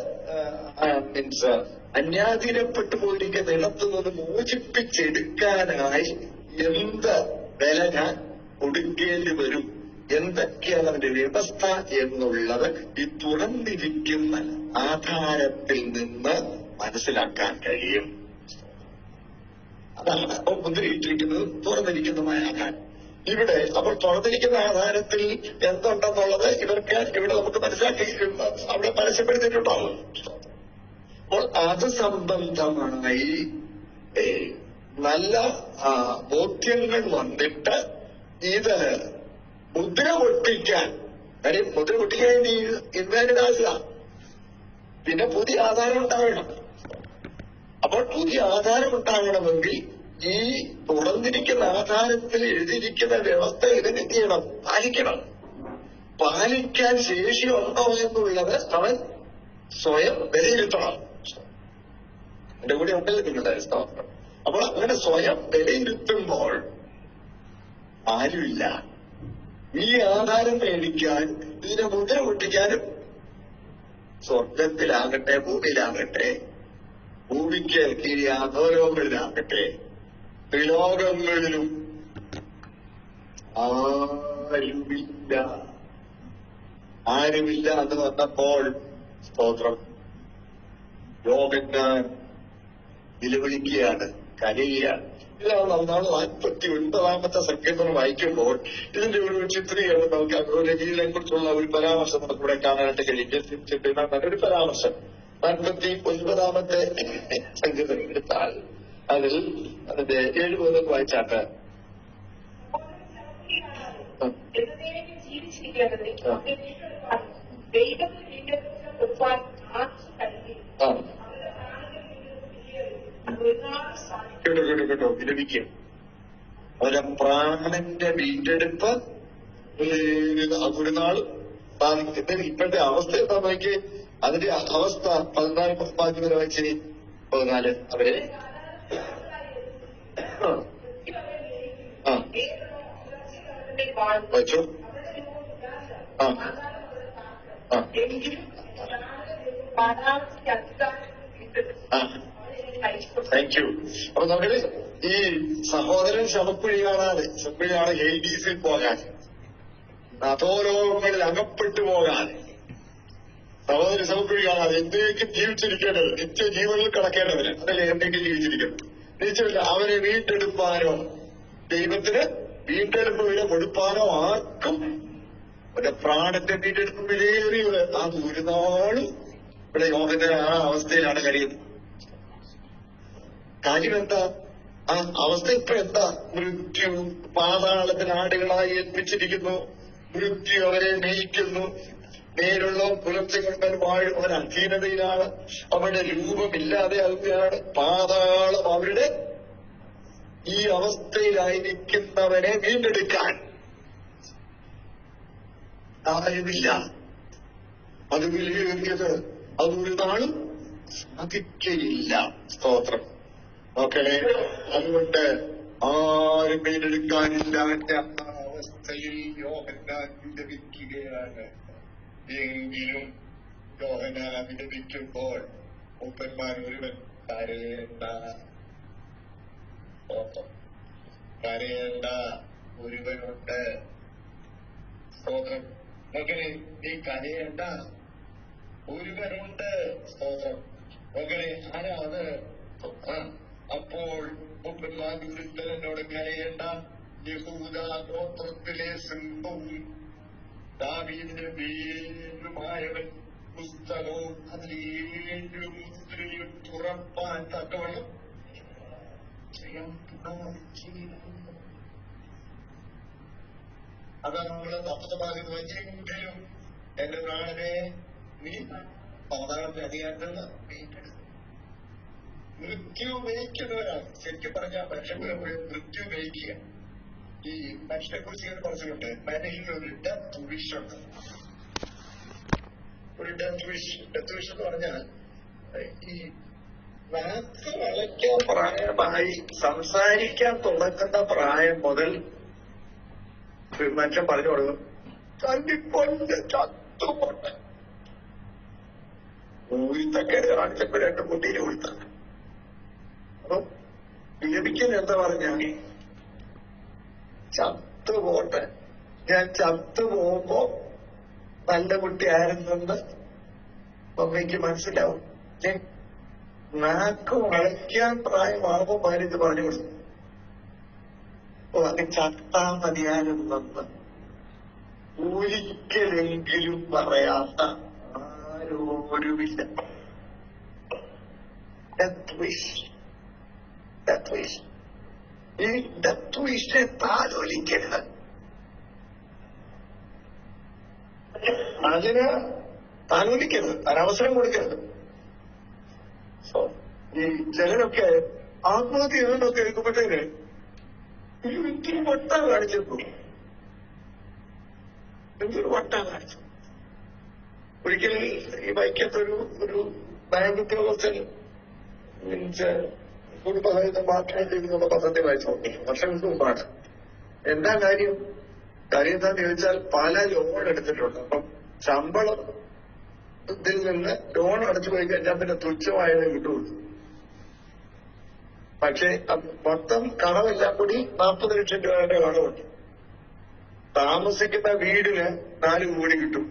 മീൻസ് അന്യാധീനപ്പെട്ടു പോയിരിക്കുന്ന ഇടത്തു നിന്ന് മോചിപ്പിച്ചെടുക്കാനായി എന്ത് വില ഞാൻ കൊടുക്കേണ്ടി വരും, എന്തൊക്കെയാണ് അതിന്റെ വ്യവസ്ഥ എന്നുള്ളത് ഈ തുറന്നിരിക്കുന്ന ആധാരത്തിൽ നിന്ന് മനസ്സിലാക്കാൻ കഴിയും. അതാണ് അപ്പോൾ മുദ്രയിട്ടിരിക്കുന്നത് തുറന്നിരിക്കുന്നതുമായ ആധാരം. ഇവിടെ അപ്പോൾ തുറന്നിരിക്കുന്ന ആധാരത്തിൽ എന്തുണ്ടെന്നുള്ളത് ഇവർക്ക് ഇവിടെ നമുക്ക് മനസ്സിലാക്കി അവിടെ പരസ്യപ്പെടുത്തിയിട്ടുണ്ടാവും. അപ്പോൾ അത് സംബന്ധമായി നല്ല ബോധ്യങ്ങൾ വന്നിട്ട് ഇത് മുദ്ര പൊട്ടിക്കാൻ, കാര്യം മുദ്ര പൊട്ടിക്കാൻ ഇൻവാലിഡാകുക, പിന്നെ പുതിയ ആധാരം ഉണ്ടാകണം. അപ്പോൾ പുതിയ ആധാരം ഉണ്ടാകണമെങ്കിൽ ഈ തുറന്നിരിക്കുന്ന ആധാരത്തിൽ എഴുതിയിരിക്കുന്ന വ്യവസ്ഥ ഇതിന് എന്ത് ചെയ്യണം, പാലിക്കണം. പാലിക്കാൻ ശേഷിയുണ്ടോ എന്നുള്ളത് അവൻ സ്വയം വിലയിരുത്തണം. എന്റെ കൂടെ ഉണ്ടല്ലോ നിങ്ങളുടെ സ്തോത്രം. അപ്പോൾ അങ്ങനെ സ്വയം വിലയിരുത്തുമ്പോൾ ആരുമില്ല ഈ ആധാരം മേടിക്കാൻ, ഇതിനെ മുദ്ര പൊട്ടിക്കാനും. സ്വർഗത്തിലാകട്ടെ ഭൂമിയിലാകട്ടെ, ഭൂമിക്ക് കീഴിൽ അധോലോകങ്ങളിലാകട്ടെ, ത്രിലോകങ്ങളിലും ആരുമില്ല എന്ന് വന്നപ്പോൾ സ്തോത്രം യോഹന്നാൻ നിലവിളിക്കുകയാണ്, കരയുകയാണ്. ഇതാണ് 49ാമത്തെ സങ്കീർത്തനം വായിക്കുമ്പോൾ ഇതിന്റെ ഒരു ചിത്രീകരണം നമുക്ക് അഗോരജീവിനെ കുറിച്ചുള്ള ഒരു പരാമർശം നമുക്ക് ഇവിടെ കാണാനായിട്ട് കഴിയും. നല്ലൊരു പരാമർശം 49ാമത്തെ സങ്കീർത്തനം എടുത്താൽ അതിൽ അതിന്റെ 70 വായിച്ചാട്ട് കേട്ടോ വിലപിക്കും. അവരെ പ്രാണന്റെ വീണ്ടെടുപ്പ് ഒരു നാൾ സാധിക്കും. ഇപ്പോഴത്തെ അവസ്ഥ എന്താ നോക്കി, അതിന്റെ അവസ്ഥ 14 വരെ വെച്ച് 14 അവരെ വെച്ചു. Thank you. അപ്പൊ നമ്മള് ഈ സഹോദരൻ ശവക്കുഴി കാണാതെ ഹെയ്ഡീസിൽ പോകാൻ, അധോലോകങ്ങളിൽ അകപ്പെട്ടു പോകാൻ, സഹോദര ശവക്കുഴി കാണാതെ എന്തെങ്കിലും ജീവിച്ചിരിക്കേണ്ടത്, നിത്യജീവനിൽ കിടക്കേണ്ടതിന് അതല്ലേ എന്തെങ്കിലും ജീവിച്ചിരിക്കണം. നിശ്ചയമില്ല അവരെ വീണ്ടെടുപ്പാനോ ദൈവത്തിന് വീണ്ടെടുപ്പ് വില കൊടുപ്പാനോ ആർക്കും ഒരു പ്രാണന്റെ വീണ്ടെടുപ്പ് വിലയേറിയത് അത് ഒരു നാളും ഇവിടെ യോഹന്നാൻ ആ അവസ്ഥയിലാണ് കഴിയുന്നത്. കാര്യം എന്താ? ആ അവസ്ഥ ഇപ്പൊ എന്താ? മൃത്യു പാതാളത്തിൽ ആടുകളായി ഏൽപ്പിച്ചിരിക്കുന്നു. മൃത്യു അവരെ നയിക്കുന്നു. നേരുള്ള പുലർച്ചകൾ വാഴും അവർ അധീനതയിലാണ്. അവരുടെ രൂപമില്ലാതെ ആവുകയാണ്. പാതാളം അവരുടെ ഈ അവസ്ഥയിലായിരിക്കുന്നവനെ വീണ്ടെടുക്കാൻ ആരുമില്ല. അത് വിലയേറിയത് അതൊരു നാളും സാധിക്കയില്ല. സ്തോത്രം. ഓക്കെ, അതുകൊണ്ട് ആരും വീണ്ടെടുക്കാനില്ല. അവന്റെ അവസ്ഥയിൽ യോഹന്നാൻ വിലപിക്കുകയാണ്. എങ്കിലും യോഹന്നാൻ വിലപിക്കുമ്പോൾ മൂപ്പന്മാർ ഒരുവൻ കരയേണ്ട, കരയേണ്ട ഒരുവനുണ്ട്. സ്തോത്രം. മകനെ നീ കരയേണ്ട ഒരുവനുണ്ട്. സ്തോത്രം. മകനെ ആരാണ്? അപ്പോൾ മൂപ്പന്മാർ ഗുരുത്തരനോട് കരയേണ്ട, യഹൂദ ഗോത്രത്തിലെ സിംഹവും ദാവീദിന്റെ വേരുമായവൻ പുസ്തകവും അതിൽ 7 മുദ്രയും തുറപ്പാൻ തക്കവണ്ണം അതാണ് നമ്മള് തപ്പത്തമാകുന്ന വഞ്ചെങ്കിലും എന്റെ നാളെ നീ പാതാളത്തെ അധികാരത്തിൽ മൃത്യു വഹിക്കുന്നവരാണ്. ശരിക്കും പറഞ്ഞാൽ മനുഷ്യനെ മൃത്യു വഹിക്കുക. ഈ മനുഷ്യനെ കുറിച്ച് ഇങ്ങനെ പറഞ്ഞിട്ടുണ്ട്, മനയിൽ ഒരു ഡെത്ത് വിഷ് ഉണ്ട്. ഒരു ഡെത്ത് വിഷ് എന്ന് പറഞ്ഞാൽ ഈ വാക്ക് വളയ്ക്കാൻ പ്രായമായി സംസാരിക്കാൻ തുടങ്ങുന്ന പ്രായം മുതൽ മനുഷ്യൻ പറഞ്ഞു കൊടുക്കും, തല്ലിപ്പൊണ്ട് ചത്തുകൊണ്ട് ഊരിത്തൊക്കെ കാണിച്ചപ്പോ 2 കുട്ടീനെ കൊടുത്താണ്. അപ്പൊ വിലപിക്കുന്ന എന്താ പറഞ്ഞ, ചത്തുപോട്ടെ, ഞാൻ ചത്തുപോകുമ്പോ നല്ല കുട്ടിയായിരുന്നെന്ന് മമ്മിക്ക് മനസ്സിലാവും. നാക്ക് വളയ്ക്കാൻ പ്രായമാകുമ്പോ മാരിത് പറഞ്ഞു കൊടുക്കും. ഓ അത് ചത്താ മതിയായിരുന്നെന്ന് ഒരിക്കലെങ്കിലും പറയാത്ത ആരോരുമില്ല. ഈ ഡെത്ത് വിഷെ താലോലിക്കരുത്. അതിന് താലോലിക്കരുത്, അതിനവസരം കൊടുക്കരുത്. ഈ ചിലരൊക്കെ ആത്മഹത്യ ചെയ്തുകൊണ്ടൊക്കെ എടുക്കുമ്പോഴത്തേന് ഇത്തിരി വട്ടം കാണിച്ചെന്നു, എന്തൊരു വട്ടം കാണിച്ചു. ഒരിക്കലും ഈ വൈക്കത്തൊരു ബാങ്ക് ഉദ്യോഗസ്ഥൻ മീൻസ് കുടുംബസഹിതം മാത്രം ചെയ്യുന്നുള്ള പദ്ധതി വായിച്ചു നോക്കി. വർഷങ്ങൾക്ക് മുമ്പാണ്. എന്താ കാര്യം എന്താന്ന് ചോദിച്ചാൽ പല ലോൺ എടുത്തിട്ടുണ്ട്. അപ്പം ശമ്പളത്തിൽ നിന്ന് ലോൺ അടച്ചു പോയി കഴിഞ്ഞാൽ പിന്നെ തുച്ഛമായതേ കിട്ടുള്ളൂ. പക്ഷെ മൊത്തം കടമെല്ലാം കൂടി 40 ലക്ഷം രൂപയുടെ കടമുണ്ട്. താമസിക്കുന്ന വീടിന് 4 കോടി കിട്ടും.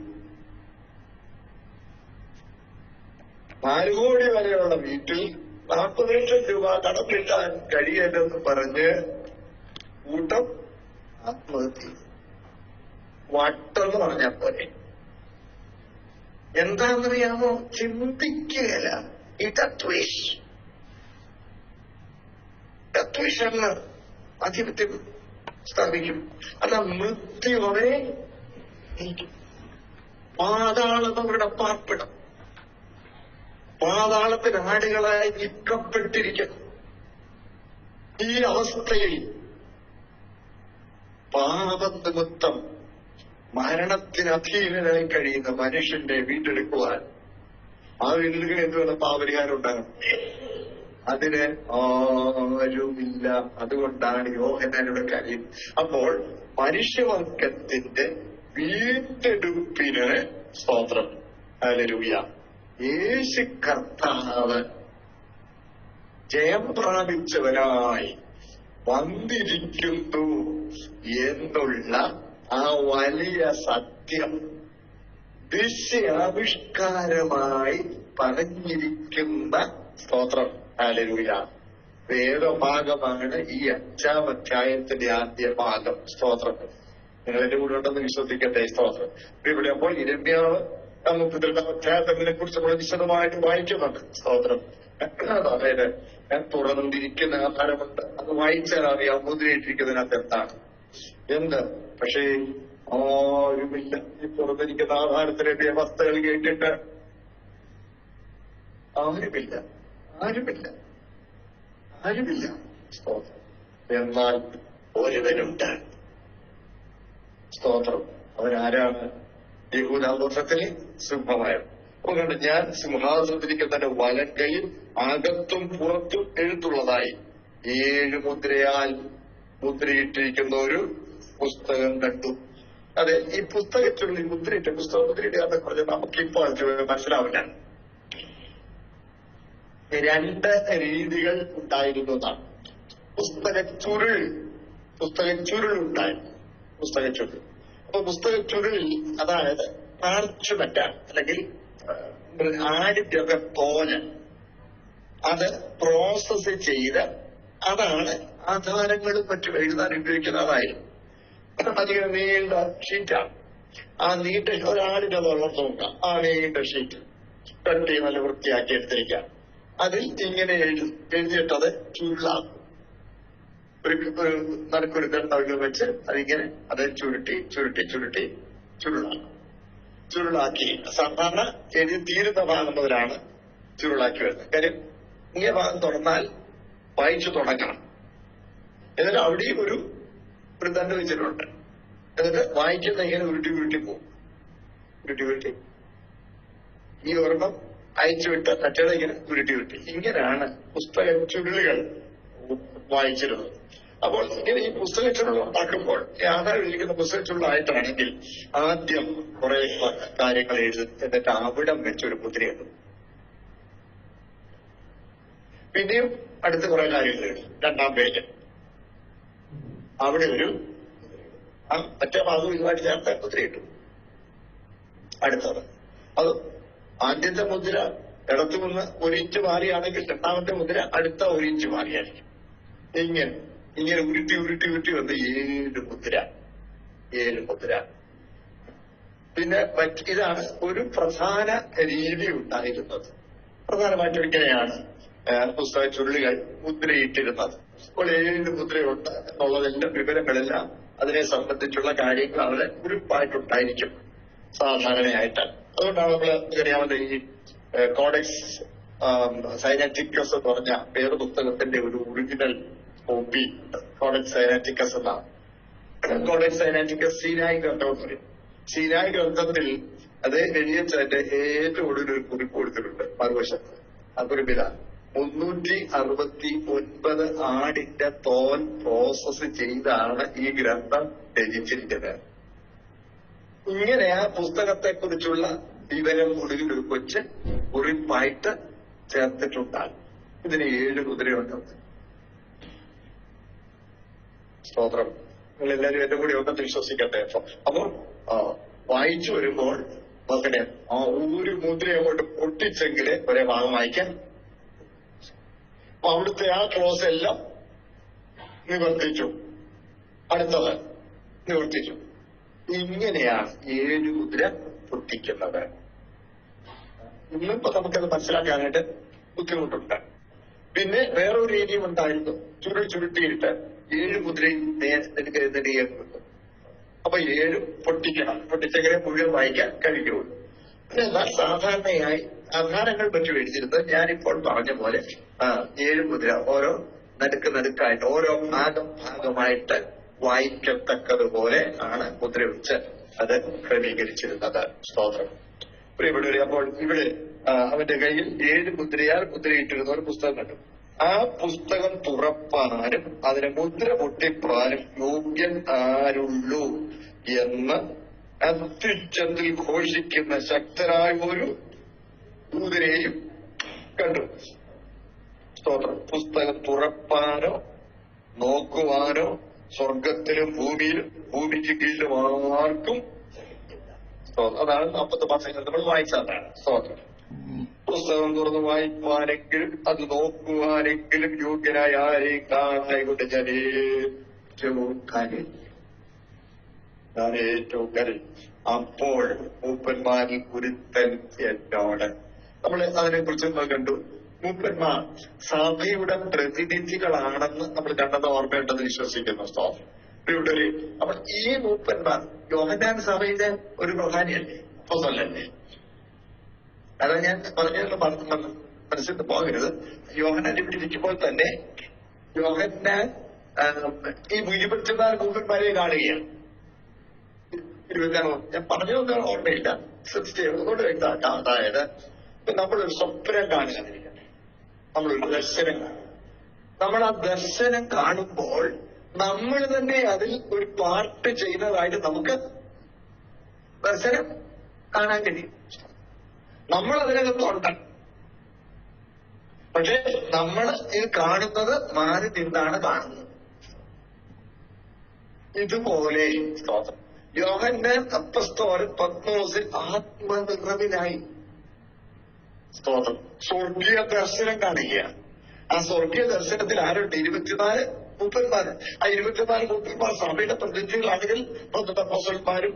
4 കോടി വരെയുള്ള വീട്ടിൽ 40 ലക്ഷം രൂപ കടം കിട്ടാൻ കഴിയല്ലെന്ന് പറഞ്ഞ് കൂട്ടം ആത്മഹത്യ. വട്ടെന്ന് പറഞ്ഞാൽ പോലെ. എന്താണെന്നറിയാമോ? ചിന്തിക്കുകയല്ല. ഈ തത്വേഷങ്ങൾ ആധിപത്യം സ്ഥാപിക്കും. അല്ല, മൃത്യുവരെ പാതാളം അവരുടെ പാർപ്പിടം. പാതാളത്തിന് ആടുകളായി വിൽക്കപ്പെട്ടിരിക്കുന്നു. ഈ അവസ്ഥയിൽ പാപനിമിത്തം മരണത്തിന് അധീനനായി കഴിയുന്ന മനുഷ്യന്റെ വീണ്ടെടുക്കുവാൻ ആ വീട്ടിൽ എന്തുവേണം? പാപരിഹാരം ഉണ്ടാകണം. അതിന് ആരുമില്ല. അതുകൊണ്ടാണ് യോഹന്നാനോട് കാര്യം. അപ്പോൾ മനുഷ്യവർഗത്തിന്റെ വീണ്ടെടുപ്പിന് സ്തോത്രം. ഹല്ലേലൂയ. യേശു കർത്താവ് ജയം പ്രാപിച്ചവനായി വന്നിരിക്കുന്നു എന്നുള്ള ആ വലിയ സത്യം ദൃശ്യാവിഷ്കാരമായി പറഞ്ഞിരിക്കുന്ന സ്തോത്രം. ഹല്ലേലൂയ. വേദഭാഗമാണ് ഈ 5-ാം അധ്യായത്തിന്റെ ആദ്യ ഭാഗം. സ്തോത്രം. നിങ്ങൾ എന്റെ കൂടെ ഉണ്ടെന്ന് വിശ്വസിക്കട്ടെ. സ്തോത്രം. ഇവിടെ അപ്പോൾ ഇരമ്യാവ് 32-ാം അധ്യായത്തിനെ കുറിച്ച് നമ്മൾ വിശദമായിട്ട് വായിക്കുന്നുണ്ട്. സ്തോത്രം. അതായത് തുറന്നിരിക്കുന്ന ആധാരമുണ്ട്. അത് വായിച്ചാൽ അറിയാം മുദ്രയിട്ടിരിക്കുന്നതിനകത്ത് എന്ത്. പക്ഷേ ആരുമില്ല. ഈ തുറന്നിരിക്കുന്ന ആധാരത്തിന്റെ വ്യവസ്ഥകൾ കേട്ടിട്ട് ആരുമില്ല. സ്തോത്രം. എന്നാൽ ഒരുവനുണ്ട്. സ്തോത്രം. അവനാരാണ്? യഹൂദാവംശത്തിലെ സിംഹമായത്. അതുകൊണ്ട് ഞാൻ സിംഹാസനത്തിരിക്കുന്നതിന്റെ വലങ്കയിൽ അകത്തും പുറത്തും എഴുത്തുള്ളതായി 7 മുദ്രയാൽ മുദ്രയിട്ടിരിക്കുന്ന ഒരു പുസ്തകം കണ്ടു. അതെ, ഈ പുസ്തകത്തിലുള്ള ഈ മുദ്രയിട്ട പുസ്തകം മുദ്രയിട്ടാന്ന് പറഞ്ഞാൽ നമുക്കിപ്പോൾ മനസ്സിലാവില്ല. 2 രീതികൾ ഉണ്ടായിരുന്നു എന്നാണ്. പുസ്തകച്ചുരുൾ ഉണ്ടായിരുന്നു. പുസ്തകച്ചുരുൾ. അപ്പൊ പുസ്തകച്ചുരുളിൽ അതായത് പാർച്ച്മെന്റ് അല്ലെങ്കിൽ ആടിന്റെ തോന് അത് പ്രോസസ് ചെയ്ത് അതാണ് ആധാരങ്ങളും മറ്റും എഴുതാൻ ഉപയോഗിക്കുന്നതായിരുന്നു. അധികം നീണ്ട ഷീറ്റാണ്. ആ നീണ്ട ഒരാടിന്റെ വളർന്നു നോക്കാം. ആ നീണ്ട ഷീറ്റ് കട്ടി നല്ല വൃത്തിയാക്കി എടുത്തിരിക്കാം. അതിൽ ഇങ്ങനെ എഴുതിയിട്ടത് ചുരുളാക്കും. ഒരു നടുക്കൊരു ദണ്ഡം വെച്ച് അതിങ്ങനെ അത് ചുരുട്ടി ചുരുളാക്കി സാധാരണ എഴുതി തീരുന്ന ഭാഗം മുതലാണ് ചുരുളാക്കി വരുന്നത്. കാര്യം ഇങ്ങനെ ഭാഗം തുറന്നാൽ വായിച്ചു തുടങ്ങണം. എന്നിട്ട് അവിടെയും ഒരു ദണ്ഡം വെച്ചിട്ടുണ്ട്. എന്നിട്ട് വായിക്കുന്ന ഇങ്ങനെ ഉരുട്ടി പോകും. ഈ ഒരെണ്ണം അയച്ചുവിട്ട് മറ്റേത് ഇങ്ങനെ ഉരുട്ടി. ഇങ്ങനെയാണ് പുസ്തക ചുരുളുകൾ വായിച്ചിരുന്നത്. അപ്പോൾ ഇങ്ങനെ ഈ പുസ്തക ചുരുൾ ഉണ്ടാക്കുമ്പോൾ ആധാരം ഇരിക്കുന്ന പുസ്തക ചുരുളായിട്ടാണെങ്കിൽ ആദ്യം കുറെ കാര്യങ്ങൾ എഴുതും. എന്നിട്ട് അവിടം വെച്ചൊരു മുദ്രയിടും. പിന്നെയും അടുത്ത കുറെ കാര്യങ്ങൾ എഴുതും. 2-ാം പേജ് അവിടെ ഒരു മറ്റേ ഭാഗം ഇതുമായിട്ട് ചേർത്ത് മുദ്രയിട്ടു. അടുത്തത് അത് ആദ്യത്തെ മുദ്ര ഇടത്തുനിന്ന് 1 ഇഞ്ച് മാറിയാണെങ്കിൽ 2ാമത്തെ മുദ്ര അടുത്ത 1 ഇഞ്ച് മാറിയായിരിക്കും. ഇങ്ങനെ ഉരുട്ടി വന്ന് 7 മുദ്ര. പിന്നെ ഇതാണ് ഒരു പ്രധാന രീതി ഉണ്ടായിരുന്നത്. പ്രധാനമായിട്ടും ഇങ്ങനെയാണ് പുസ്തക ചുരുളുകൾ മുദ്രയിട്ടിരുന്നത്. അപ്പോൾ 7 മുദ്രയുണ്ട് എന്നുള്ളതിന്റെ വിവരങ്ങളെല്ലാം അതിനെ സംബന്ധിച്ചുള്ള കാര്യങ്ങൾ അവിടെ ഗ്രൂപ്പായിട്ടുണ്ടായിരിക്കും സാധാരണയായിട്ട്. അതുകൊണ്ടാണ് നമ്മൾ അറിയാവുന്ന ഈ കോഡെക്സ് സൈനാറ്റിക്കസ് എന്ന് പറഞ്ഞ വേറെ പുസ്തകത്തിന്റെ ഒരു ഒറിജിനൽ കോപ്പി കോഡെക്സ് സൈനാറ്റിക്കസ് എന്നാണ്. കോഡെക്സ് സൈനാറ്റിക്കസ് സീനായി ഗ്രന്ഥം എന്ന് പറയും. സീനായി ഗ്രന്ഥത്തിൽ അത് എഴുതിയതിന്റെ ഏറ്റവും ഒടുവിൽ ഒരു കുറിപ്പ് കൊടുത്തിട്ടുണ്ട് മറുവശത്ത്. ആ കുറിപ്പിലാണ് 369 ആടിന്റെ തോൽ പ്രോസസ് ചെയ്താണ് ഈ ഗ്രന്ഥം രചിച്ചിരിക്കുന്നത്. ഇങ്ങനെ ആ പുസ്തകത്തെ കുറിച്ചുള്ള വിവരം ഒടുവിൽ ഒരു കൊച്ച് കുറിപ്പായിട്ട് ചേർത്തിട്ടുണ്ടാകും. ഇതിന് 7 മുദ്രയുണ്ട്. സ്തോത്രം. നിങ്ങളെല്ലാവരും എന്റെ കൂടി ഒക്കെ വിശ്വസിക്കട്ടെ. അപ്പൊ വായിച്ചു വരുമ്പോൾ നോക്കണേ, ആ ഒരു മുദ്ര അങ്ങോട്ട് പൊട്ടിച്ചെങ്കില് ഒരേ ഭാഗം വായിക്കാൻ. അപ്പൊ അവിടുത്തെ ആ ക്ലോസ് എല്ലാം നിവർത്തിച്ചു, അടുത്തത് നിവർത്തിച്ചു. ഇങ്ങനെയാണ് 7 മുദ്ര പൊട്ടിക്കുന്നത്. ഇന്നിപ്പോ നമുക്കത് മനസ്സിലാക്കാനായിട്ട് ബുദ്ധിമുട്ടുണ്ട്. പിന്നെ വേറൊരു രീതിയും ഉണ്ടായിരുന്നു, ചുരുട്ടിയിട്ട് 7 മുദ്രയും നെടുകേറുന്നു. അപ്പൊ 7 പൊട്ടിക്കണം, പൊട്ടിച്ചെങ്കിലേ മുഴുവൻ വായിക്കാൻ കഴിയുള്ളൂ. എന്നാൽ സാധാരണയായി ആധാരങ്ങൾ പറ്റി എഴുതിയിരുന്നത് ഞാനിപ്പോൾ പറഞ്ഞ പോലെ 7 മുദ്ര ഓരോ നടുക്കായിട്ട് ഓരോ ഭാഗമായിട്ട് വായിക്കത്തക്കതുപോലെ ആണ് മുദ്ര വെച്ച് അത് ക്രമീകരിച്ചിരുന്നത്. സ്തോത്രം. പ്രിയപ്പെട്ടവരെ, അപ്പോൾ ഇവിടെ അവന്റെ കയ്യിൽ 7 മുദ്രയാൽ മുദ്രയിട്ടിരുന്ന ഒരു പുസ്തകം കണ്ടു. ആ പുസ്തകം തുറപ്പാനും അതിനെ മുദ്ര പൊട്ടിപ്പാനും യോഗ്യൻ ആരുള്ളൂ എന്ന് അത്യുച്ചത്തിൽ ഘോഷിക്കുന്ന ശക്തരായ ഒരു ദൂതനെയും കണ്ടു. സ്തോത്രം. പുസ്തകം തുറപ്പാനോ നോക്കുവാനോ സ്വർഗത്തിലും ഭൂമിയിലും ഭൂമിക്ക് കീഴിലും ആർക്കും. അതാണ് 40 മാസങ്ങൾ നമ്മൾ വായിച്ചതാണ്. സ്തോത്രം. പുസ്തകം തുറന്ന് വായിക്കുവാനെങ്കിലും അത് നോക്കുവാനെങ്കിലും യോഗ്യനായ ആരെയും കാണായിക്കൊണ്ട് ഞാൻ ഏറ്റവും കരൽ. അപ്പോൾ മൂപ്പന്മാരിൽ ഒരുത്തൻ എന്നോട്, നമ്മൾ അതിനെ കുറിച്ച് കണ്ടു. മൂപ്പന്മാർ സഭയുടെ പ്രതിനിധികളാണെന്ന് നമ്മൾ കണ്ടെന്ന് ഓർമ്മയുണ്ടെന്ന് വിശ്വസിക്കുന്നു. സ്തോത്രം. ഇവിടെ അപ്പോൾ ഈ മൂപ്പന്മാർ യോഹന്നാൻ സഭയുടെ ഒരു പ്രധാനിയല്ലേ, അപ്പോസ്തലനല്ലേ? അതാ ഞാൻ പറഞ്ഞതിന് മനസ്സിൽ പോകരുത്. യോഹന്നാൻ ഇവിടെ ഇരിക്കുമ്പോൾ തന്നെ യോഹന്നാൻ ഈ 24 മൂപ്പന്മാരെ കാണുകയാണ്. 24 ഞാൻ പറഞ്ഞതൊന്നും ഓർമ്മയില്ല, അതുകൊണ്ട് വ്യക്തമാക്കാം. അതായത് നമ്മളൊരു സ്വപ്നം കാണുക, നമ്മളൊരു ദർശനം കാണുക. നമ്മൾ ആ ദർശനം കാണുമ്പോൾ നമ്മൾ തന്നെ അതിൽ ഒരു പാർട്ട് ചെയ്യുന്നതായിട്ട് നമുക്ക് ദർശനം കാണാൻ കഴിയും. നമ്മൾ അതിനകത്തുണ്ട്. പക്ഷെ നമ്മൾ ഇത് കാണുന്നത് മാറി നിന്നാണ് കാണുന്നത്. ഇതുപോലെ യോഹന്നാൻ അപ്പസ്തോലൻ പത്മോസിൽ ആത്മനിറവിനായി സ്തോത്രം സ്വർഗീയ ദർശനം കാണുകയാണ്. ആ സ്വർഗീയ ദർശനത്തിൽ ആരുണ്ട്? 24 മൂപ്പന്മാർ. ആ 24 മൂപ്പന്മാർ സഭയുടെ പ്രതിനിധികളാണെങ്കിൽ അപ്പോസ്തലന്മാരും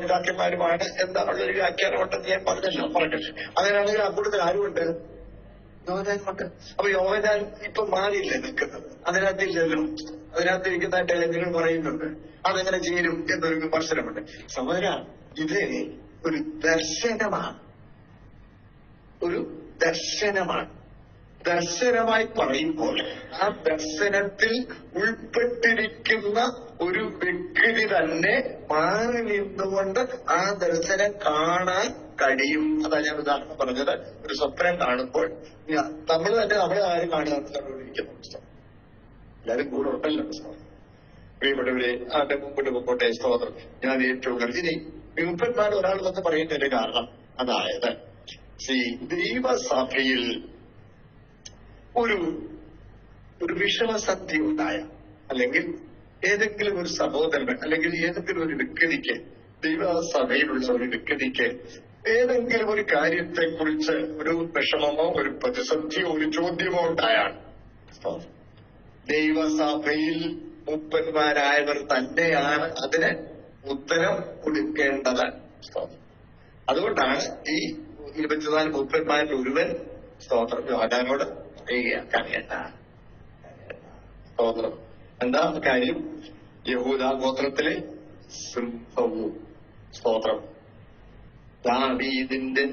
പിതാക്കന്മാരുമാണ് എന്താണുള്ളൊരു വ്യാഖ്യാനമുണ്ടെന്ന് ഞാൻ പറഞ്ഞു. അങ്ങനെയാണെങ്കിൽ ആ കൂടുതൽ ആരുമുണ്ട്? യോഹന്നാനുണ്ട്. അപ്പൊ യോഹന്നാൻ ഇപ്പൊ മാറിയില്ലേ നിൽക്കുന്നത്? അതിനകത്തില്ലല്ലോ. അതിനകത്തിരിക്കുന്നതായിട്ട് നിങ്ങൾ പറയുന്നുണ്ട്. അതെങ്ങനെ ചേരും എന്നൊരു വിമർശനമുണ്ട്. സഹോദര, ഇത് ഒരു ദർശനമാണ്. ഒരു ദർശനമാണ്. ദർശനമായി പറയുമ്പോൾ ആ ദർശനത്തിൽ ഉൾപ്പെട്ടിരിക്കുന്ന ഒരു വ്യക്തി തന്നെ മാറി നിന്നുകൊണ്ട് ആ ദർശനം കാണാൻ കഴിയും. അതാ ഞാൻ ഉദാഹരണം പറഞ്ഞത്. ഒരു സ്വപ്നം കാണുമ്പോൾ നമ്മൾ തന്നെ നമ്മളെ ആരും കാണുകയാണെന്നിരിക്കുന്ന പുസ്തകം എല്ലാവരും കൂടെ ഉണ്ടല്ലോ. പ്രിയപ്പെട്ടവരെ, അതിന്റെ മുമ്പോട്ട് മുമ്പോട്ടെ. സ്തോത്രം. ഞാൻ ഏറ്റവും ഇനി വിമുപ്പന്മാർ ഒരാൾ വന്ന് പറയുന്നതിന്റെ കാരണം, അതായത് ദൈവസഭയിൽ ഒരു വിഷമസന്ധി ഉണ്ടായ, അല്ലെങ്കിൽ ഏതെങ്കിലും ഒരു സഹോദരൻ അല്ലെങ്കിൽ ഏതെങ്കിലും ഒരു വ്യക്തിക്ക്, ദൈവസഭയിലുള്ള ഒരു വ്യക്തിക്ക് ഏതെങ്കിലും ഒരു കാര്യത്തെക്കുറിച്ച് ഒരു വിഷമമോ ഒരു പ്രതിസന്ധിയോ ഒരു ചോദ്യമോ ഉണ്ടായാണ് ദൈവസഭയിൽ മൂപ്പന്മാരായവർ തന്നെയാണ് അതിന് ഉത്തരം കൊടുക്കേണ്ടത്. അതുകൊണ്ടാണ് ഈ 24 മൂപ്പന്മാരിൽ ഒരുവൻ സ്തോത്രം യോഹന്നാനോട് പറയുകയാണ്. സ്തോത്രം. എന്താ കാര്യം? യഹൂദാ ഗോത്രത്തിലെ സിംഹവും സ്തോത്രം ദാവീദിന്റെ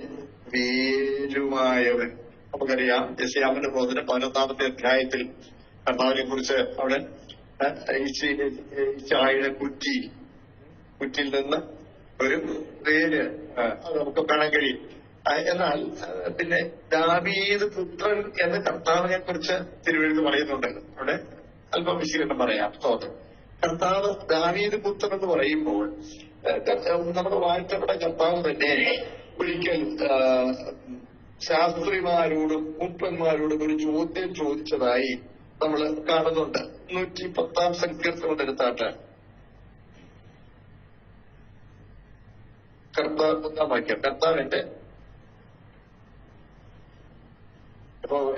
വേരുമായവൻ. നമുക്കറിയാം യെശയ്യാവിന്റെ പ്രവചനം 11-ാമത്തെ അധ്യായത്തിൽ കർത്താവിനെ കുറിച്ച് അവിടെ ചായയുടെ കുറ്റിയിൽ നിന്ന് ഒരു വേര് അത് നമുക്ക് കാണാൻ കഴിയും. എന്നാൽ പിന്നെ ദാവീദ് പുത്രൻ എന്ന് കർത്താവിനെ കുറിച്ച് തിരുവെഴുത്ത് പറയുന്നുണ്ട്. അവിടെ അല്പം വിശീലനം പറയാം. സ്തോത്രം. കർത്താവ് ദാവീദ് പുത്രൻ എന്ന് പറയുമ്പോൾ നമ്മുടെ വാഴ്ത്തപ്പെട്ട കർത്താവ് തന്നെ ഒരിക്കൽ ശാസ്ത്രിമാരോടും മൂപ്പന്മാരോടും ഒരു ചോദ്യം ചോദിച്ചതായി നമ്മൾ കാണുന്നുണ്ട്. 110-ാം സങ്കീർത്തനം എടുത്താട്ട് ഒന്നാം വാക്യം. കർത്താവിന്റെ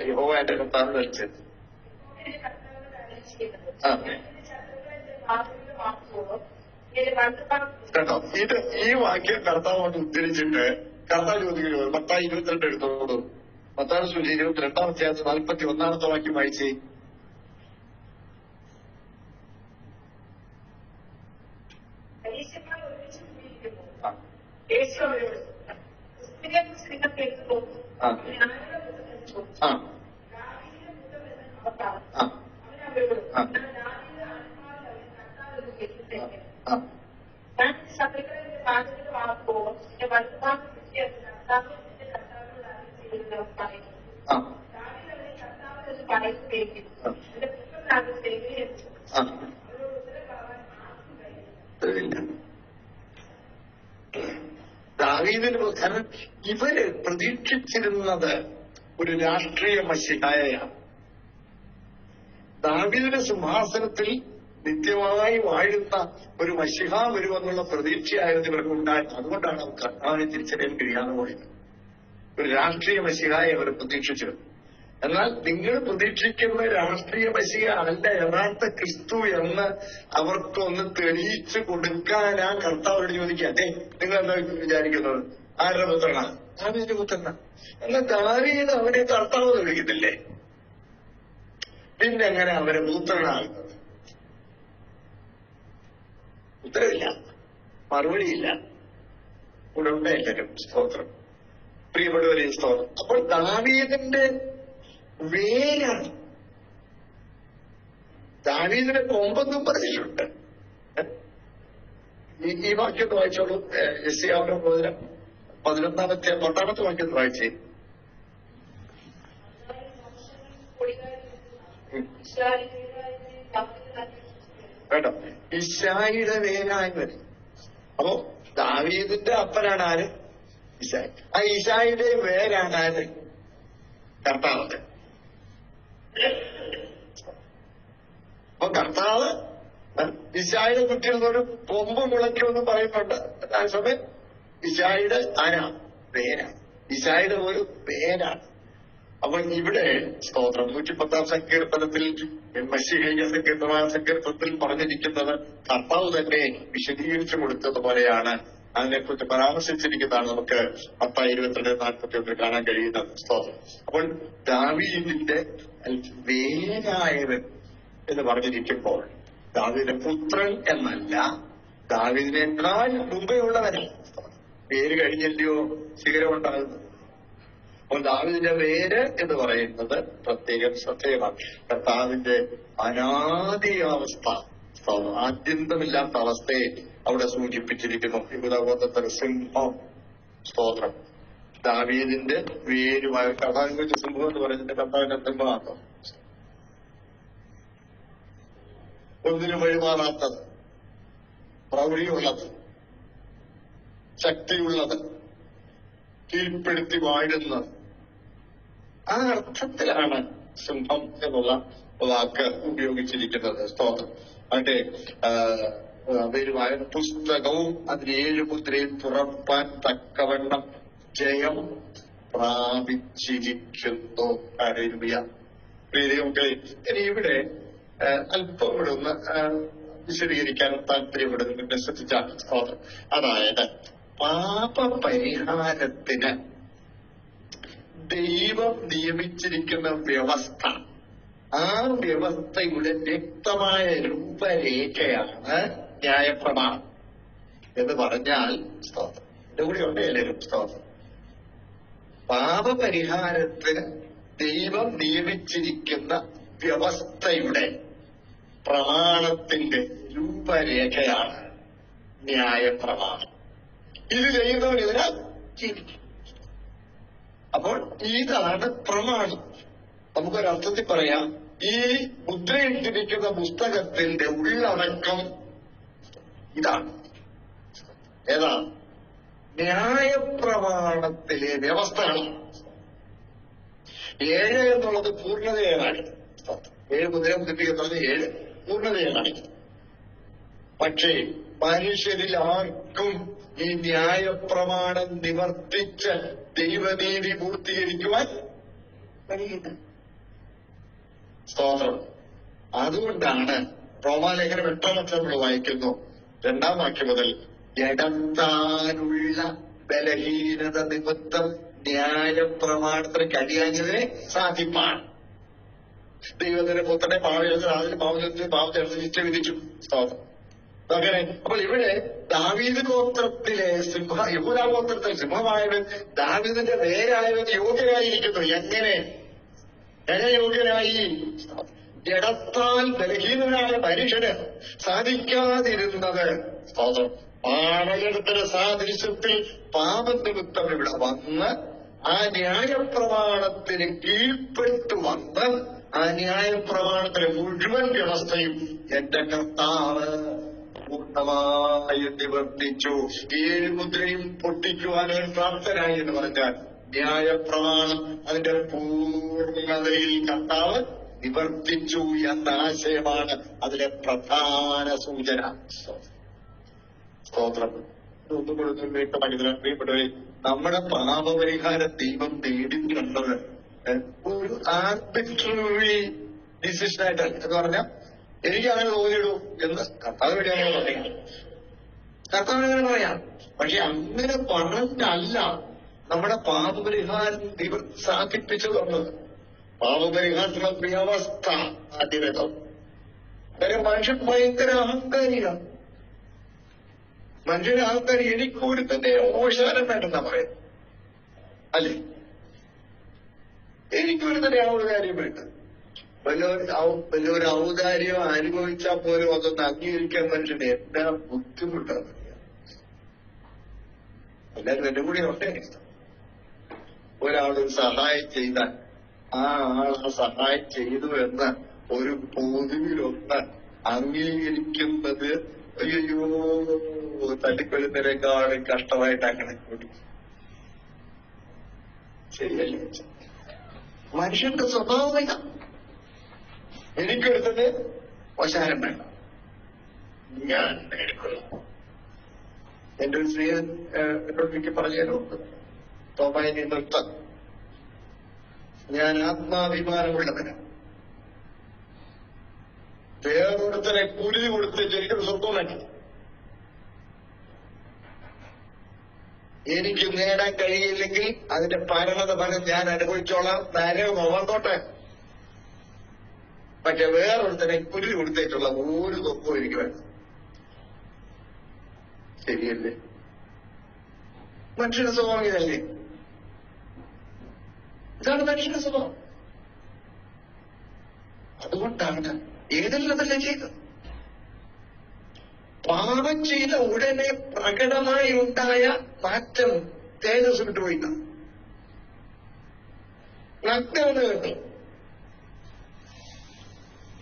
യഹോവയുടെ കർത്താവ് ധരിച്ചത്. കേട്ടോ, ഈ വാക്യം കർത്താവ് കൊണ്ട് ഉദ്ധരിച്ചിട്ട് കർത്താവ് ചോദിക്കുന്നത് മത്തായി 22 എടുത്തോളൂ. മത്തായി സുവിശേഷം 22-ാം അധ്യായത്തിൽ 41-ാമത്തെ വാക്യം വായിച്ചേ. ദാവീദിന് കാരണം ഇവര് പ്രതീക്ഷിച്ചിരുന്നത് ഒരു രാഷ്ട്രീയ മശിഹായയാണ്. ദാവീദിന്റെ സിംഹാസനത്തിൽ നിത്യമായി വാഴുന്ന ഒരു മശിഹ വരുമെന്നുള്ള പ്രതീക്ഷയായിരുന്നു ഇവർക്ക് ഉണ്ടായിരുന്നത്. അതുകൊണ്ടാണ് അവർ കർത്താവിനെ തിരിച്ചറിയാൻ കഴിയാതെ പോയത്. ഒരു രാഷ്ട്രീയ മശിഹായെ അവർ പ്രതീക്ഷിച്ചിരുന്നു. എന്നാൽ നിങ്ങൾ പ്രതീക്ഷിക്കുന്ന രാഷ്ട്രീയ മശിഹ അല്ല യഥാർത്ഥ ക്രിസ്തു എന്ന് അവർക്കൊന്ന് തെളിയിച്ചു കൊടുക്കാനാ കർത്താവോട് ചോദിക്കുക. അതെ, നിങ്ങൾ എന്താ വിചാരിക്കുന്നത്? ആരുടെ പുത്രനാണ്? ദാവീദിന്റെ പുത്രനാ. എന്നാൽ ദാവീദ് അവനെ കർത്താവ് വിളിക്കുന്നില്ലേ? പിന്നെ എങ്ങനെ അവരെ പുത്രനാകുന്നത്? ഉത്തരവില്ല, മറുപടിയില്ല. ഉടമ്പേ എല്ലാവരും സ്തോത്രം, പ്രിയപ്പെട്ടവരെ സ്തോത്രം. അപ്പോൾ ദാവീദിന്റെ വേരാണ്. ദാവീദിന്റെ കൊമ്പെന്നും പറഞ്ഞിട്ടുണ്ട്. ഈ വാക്യത്ത് വായിച്ചോളൂ. യെശയ്യാവിന്റെ പ്രവചനം 11-ാമത്തെ വാക്യത്ത് വായിച്ചേ. കേട്ടോ, ഇശായിയുടെ വേരായി വരും. അപ്പോ ദാവീദിന്റെ അപ്പനാണ് ആര്? ഇശായി. ആ ഇശായിയുടെ വേരാണ് ആര്? കർത്താവ്. അപ്പൊ കർത്താവ് ഇശായിയുടെ കുട്ടികളൊരു കൊമ്പ് മുളയ്ക്കുമെന്ന് പറയുന്നുണ്ട്. അതേസമയം ഇശായിയുടെ ആരാ? വേരാണ്. ഇശായിയുടെ ഒരു വേരാണ്. അപ്പൊ ഇവിടെ സ്തോത്രം 110-ാം സങ്കീർത്തനത്തിൽ മശീഹ സങ്കീർത്തനത്തിൽ പറഞ്ഞിരിക്കുന്നത് കർത്താവ് തന്നെ വിശദീകരിച്ചു കൊടുത്തതുപോലെയാണ്. അതിനെക്കുറിച്ച് പരാമർശിച്ചിരിക്കുന്നതാണ് നമുക്ക് മത്തായി 22-41 കാണാൻ കഴിയുന്നത്. സ്തോത്രം. അപ്പോൾ ദാവീദിന്റെ വേരായവൻ എന്ന് പറഞ്ഞിരിക്കുമ്പോൾ ദാവീദിന്റെ പുത്രൻ എന്നല്ല, ദാവീദിനേക്കാൾ മുമ്പേ ഉള്ളവനാണ്. പേര് കഴിഞ്ഞല്ലയോ ശിഖരമുണ്ടാകുന്നത്. അപ്പോൾ ദാവീദിന്റെ വേര് എന്ന് പറയുന്നത് പ്രത്യേകം ശ്രദ്ധേയമാണ്. കർത്താവിന്റെ അനാദിയാവസ്ഥ, ആദ്യന്തമില്ലാത്ത അവസ്ഥയെ അവിടെ സൂചിപ്പിച്ചിരിക്കുന്നു. യഹൂദഗോത്രത്തിലെ സിംഹം. സ്തോത്രം. ദാവീദിന്റെ വേരുമായ കർത്താവിന്റെ സിംഹം എന്ന് പറയുന്നത് കർത്താവിന്റെ സിംഹമാണോ? ഒന്നിനും വഴിമാറാത്തത്, പ്രൗഢിയുള്ളത്, ശക്തിയുള്ളത്, കീഴ്പ്പെടുത്തി വാഴുന്നത്. ആ അർത്ഥത്തിലാണ് സിംഹം എന്നുള്ള വാക്ക് ഉപയോഗിച്ചിരിക്കുന്നത്. സ്തോത്രം. അതിന്റെ വരുമായ പുസ്തകവും അതിന് 7 മുദ്രയും തുറപ്പാൻ തക്കവണ്ണം ജയം പ്രാപിച്ചിരിക്കുന്നു. പ്രിയരെ, ഇനി ഇവിടെ അല്പം ഇവിടെ ഒന്ന് വിശദീകരിക്കാൻ താല്പര്യപ്പെടുന്നു. ശ്രദ്ധിച്ചാൽ സ്തോത്രം. അതായത് പാപപരിഹാരത്തിന് ദൈവം നിയമിച്ചിരിക്കുന്ന വ്യവസ്ഥ, ആ വ്യവസ്ഥയുടെ വ്യക്തമായ രൂപരേഖയാണ് ന്യായപ്രമാണം എന്ന് പറഞ്ഞാൽ സ്തോത്രം. എന്റെ കൂടെ ഉണ്ട് എല്ലാവരും. സ്തോത്രം. പാപപരിഹാരത്തിന് ദൈവം നിയമിച്ചിരിക്കുന്ന വ്യവസ്ഥയുടെ പ്രമാണത്തിന്റെ രൂപരേഖയാണ് ന്യായപ്രമാണം. ഇത് ചെയ്യുന്നവൻ ഇതിനാൽ ജീവിക്കും. അപ്പോൾ ഇതാണ് പ്രമാണം. നമുക്കൊരർത്ഥത്തിൽ പറയാം, ഈ മുദ്രയിട്ടിരിക്കുന്ന പുസ്തകത്തിന്റെ ഉള്ളടക്കം ഇതാണ്. ഏതാണ്? ന്യായപ്രമാണത്തിലെ വ്യവസ്ഥയാണ്. 7 എന്നുള്ളത് പൂർണ്ണതയെ കാണിക്കും. 7 മുദ്ര മുദ്രിപ്പിക്കുന്നത് 7 പൂർണ്ണതയെ കാണിക്കും. പക്ഷേ മനുഷ്യരിൽ ആർക്കും ഈ ന്യായപ്രമാണം നിവർത്തിച്ച് ദൈവനീതി പൂർത്തീകരിക്കുവാൻ കഴിയില്ല. സ്തോത്രം. അതുകൊണ്ടാണ് റോമാലേഖനം 8-ാം നമ്മൾ വായിക്കുന്നു 2-ാം വാക്യം മുതൽ, ജഡത്താനുള്ള ബലഹീനത നിമിത്തം ന്യായപ്രമാണത്തിന് കഴിയാഞ്ഞത് സാധിപ്പാൻ ദൈവത്തിന്റെ പുത്രനെ പാവം ശിക്ഷ വിധിച്ചു. സ്തോത്രം. അങ്ങനെ അപ്പോൾ ഇവിടെ ദാവീദ് ഗോത്രത്തിലെ യഹൂദാ ഗോത്രത്തിലെ സിംഹമായവൻ, ദാവീദിന്റെ നേരായവൻ യോഗ്യനായിരിക്കുന്നു. എങ്ങനെ യോഗ്യനായി? ജഡത്താൽ ബലഹീനനായ മനുഷ്യന് സാധിക്കാതിരുന്നത് പാപകടത്തിന് സാദൃശ്യത്തിൽ പാപനിമിത്തം ഇവിടെ വന്ന് ആ ന്യായപ്രമാണത്തിന് കീഴ്പ്പെട്ടു വന്ന് ആ ന്യായപ്രമാണത്തിലെ മുഴുവൻ വ്യവസ്ഥയും എന്റെ കർത്താവ് പൂർണ്ണമായി നിവർത്തിച്ചു. 7 മുദ്രയും പൊട്ടിക്കുവാൻ പ്രാപ്തനായി എന്ന് പറഞ്ഞാൽ ന്യായപ്രമാണം അതിന്റെ പൂർണ്ണതയിൽ കർത്താവ് നിവർത്തിച്ചു എന്ന ആശയമാണ് അതിലെ പ്രധാന സൂചന. സ്തോത്രം. ഒന്നും കൊടുത്തു പ്രിയപ്പെട്ടവരെ, നമ്മുടെ പാപപരിഹാരം ദൈവം നേടിയിട്ടുള്ളത് ഒരു ആർബിട്രറി ഡിസിഷനായിട്ടല്ല. എന്ന് പറഞ്ഞാൽ എനിക്ക് അങ്ങനെ തോന്നിയിടൂ എന്ന് കർത്താവ് വേണ്ടി അങ്ങനെ പറയാം, കർത്താവ് അങ്ങനെ പറയാം. പക്ഷെ അങ്ങനെ പറഞ്ഞല്ല നമ്മുടെ പാപപരിഹാരം ദൈവം സാധിപ്പിച്ചു തന്നത്. പാപപരിഹാരത്തിനുള്ള വ്യവസ്ഥ ആദ്യതം. കാര്യം മനുഷ്യൻ ഭയങ്കര അഹങ്കാരിയാണ്. മനുഷ്യന് അഹങ്കാരി. എനിക്കൊരു തന്നെ ഓശാനം വേണ്ടെന്നാ പറയുന്നത്, അല്ലേ? എനിക്കൊരു തന്നെ ആ ഒരു കാര്യം വേണ്ട. വല്ലൊരു ഔദാര്യം അനുഭവിച്ചാൽ പോലും അതൊന്ന് അംഗീകരിക്കാൻ മനുഷ്യന് എന്നാ ബുദ്ധിമുട്ടാണ്. എല്ലാവരും എന്റെ കൂടെ ഉണ്ടേ. ഒരാളൊരു സഹായം ചെയ്താൽ ആ ആൾ ആ സഹായം ചെയ്തു എന്ന ഒരു പൊതുവിലൊന്ന് അംഗീകരിക്കുന്നത് അയ്യോ തട്ടിക്കൊല്ലുന്നതിനേക്കാളും കഷ്ടമായിട്ട് അങ്ങനെ കൂടി. ശരിയല്ലേ? മനുഷ്യന്റെ സ്വഭാവമില്ല. എനിക്കെടുത്തത് വശാരം വേണ്ട, ഞാൻ എടുക്കുന്നു. എന്റെ ഒരു സ്ത്രീയൻ എന്നോട് എനിക്ക് പറഞ്ഞാലോ, തോമായിനി നൃത്തം, ഞാൻ ആത്മാഭിമാനമുള്ളവനാണ്. വേറൊരുത്തനെ കുരുതി കൊടുത്ത് എനിക്കൊരു സ്വന്തം വേണ്ട. എനിക്ക് നേടാൻ കഴിയില്ലെങ്കിൽ അതിന്റെ പരിണത ഫലം ഞാൻ അനുഭവിച്ചോളാം, നരകം വന്നോട്ടെ. പക്ഷെ വേറൊരുത്തനെ കുരുതി കൊടുത്തേക്കുള്ള ഒരു തൊപ്പും എനിക്ക് വേണം. ശരിയല്ലേ? മനുഷ്യന്റെ സ്വഭാവം ഇതല്ലേ? ഇതാണ് മനുഷ്യന്റെ സ്വഭാവം. അതുകൊണ്ടാണ് ഏതെല്ലാം ചെയ്തത്. പാപം ചെയ്ത ഉടനെ പ്രകടമായി ഉണ്ടായ മാറ്റം തേജസ് വിട്ടുപോയില്ല. നഗ്നത കണ്ടു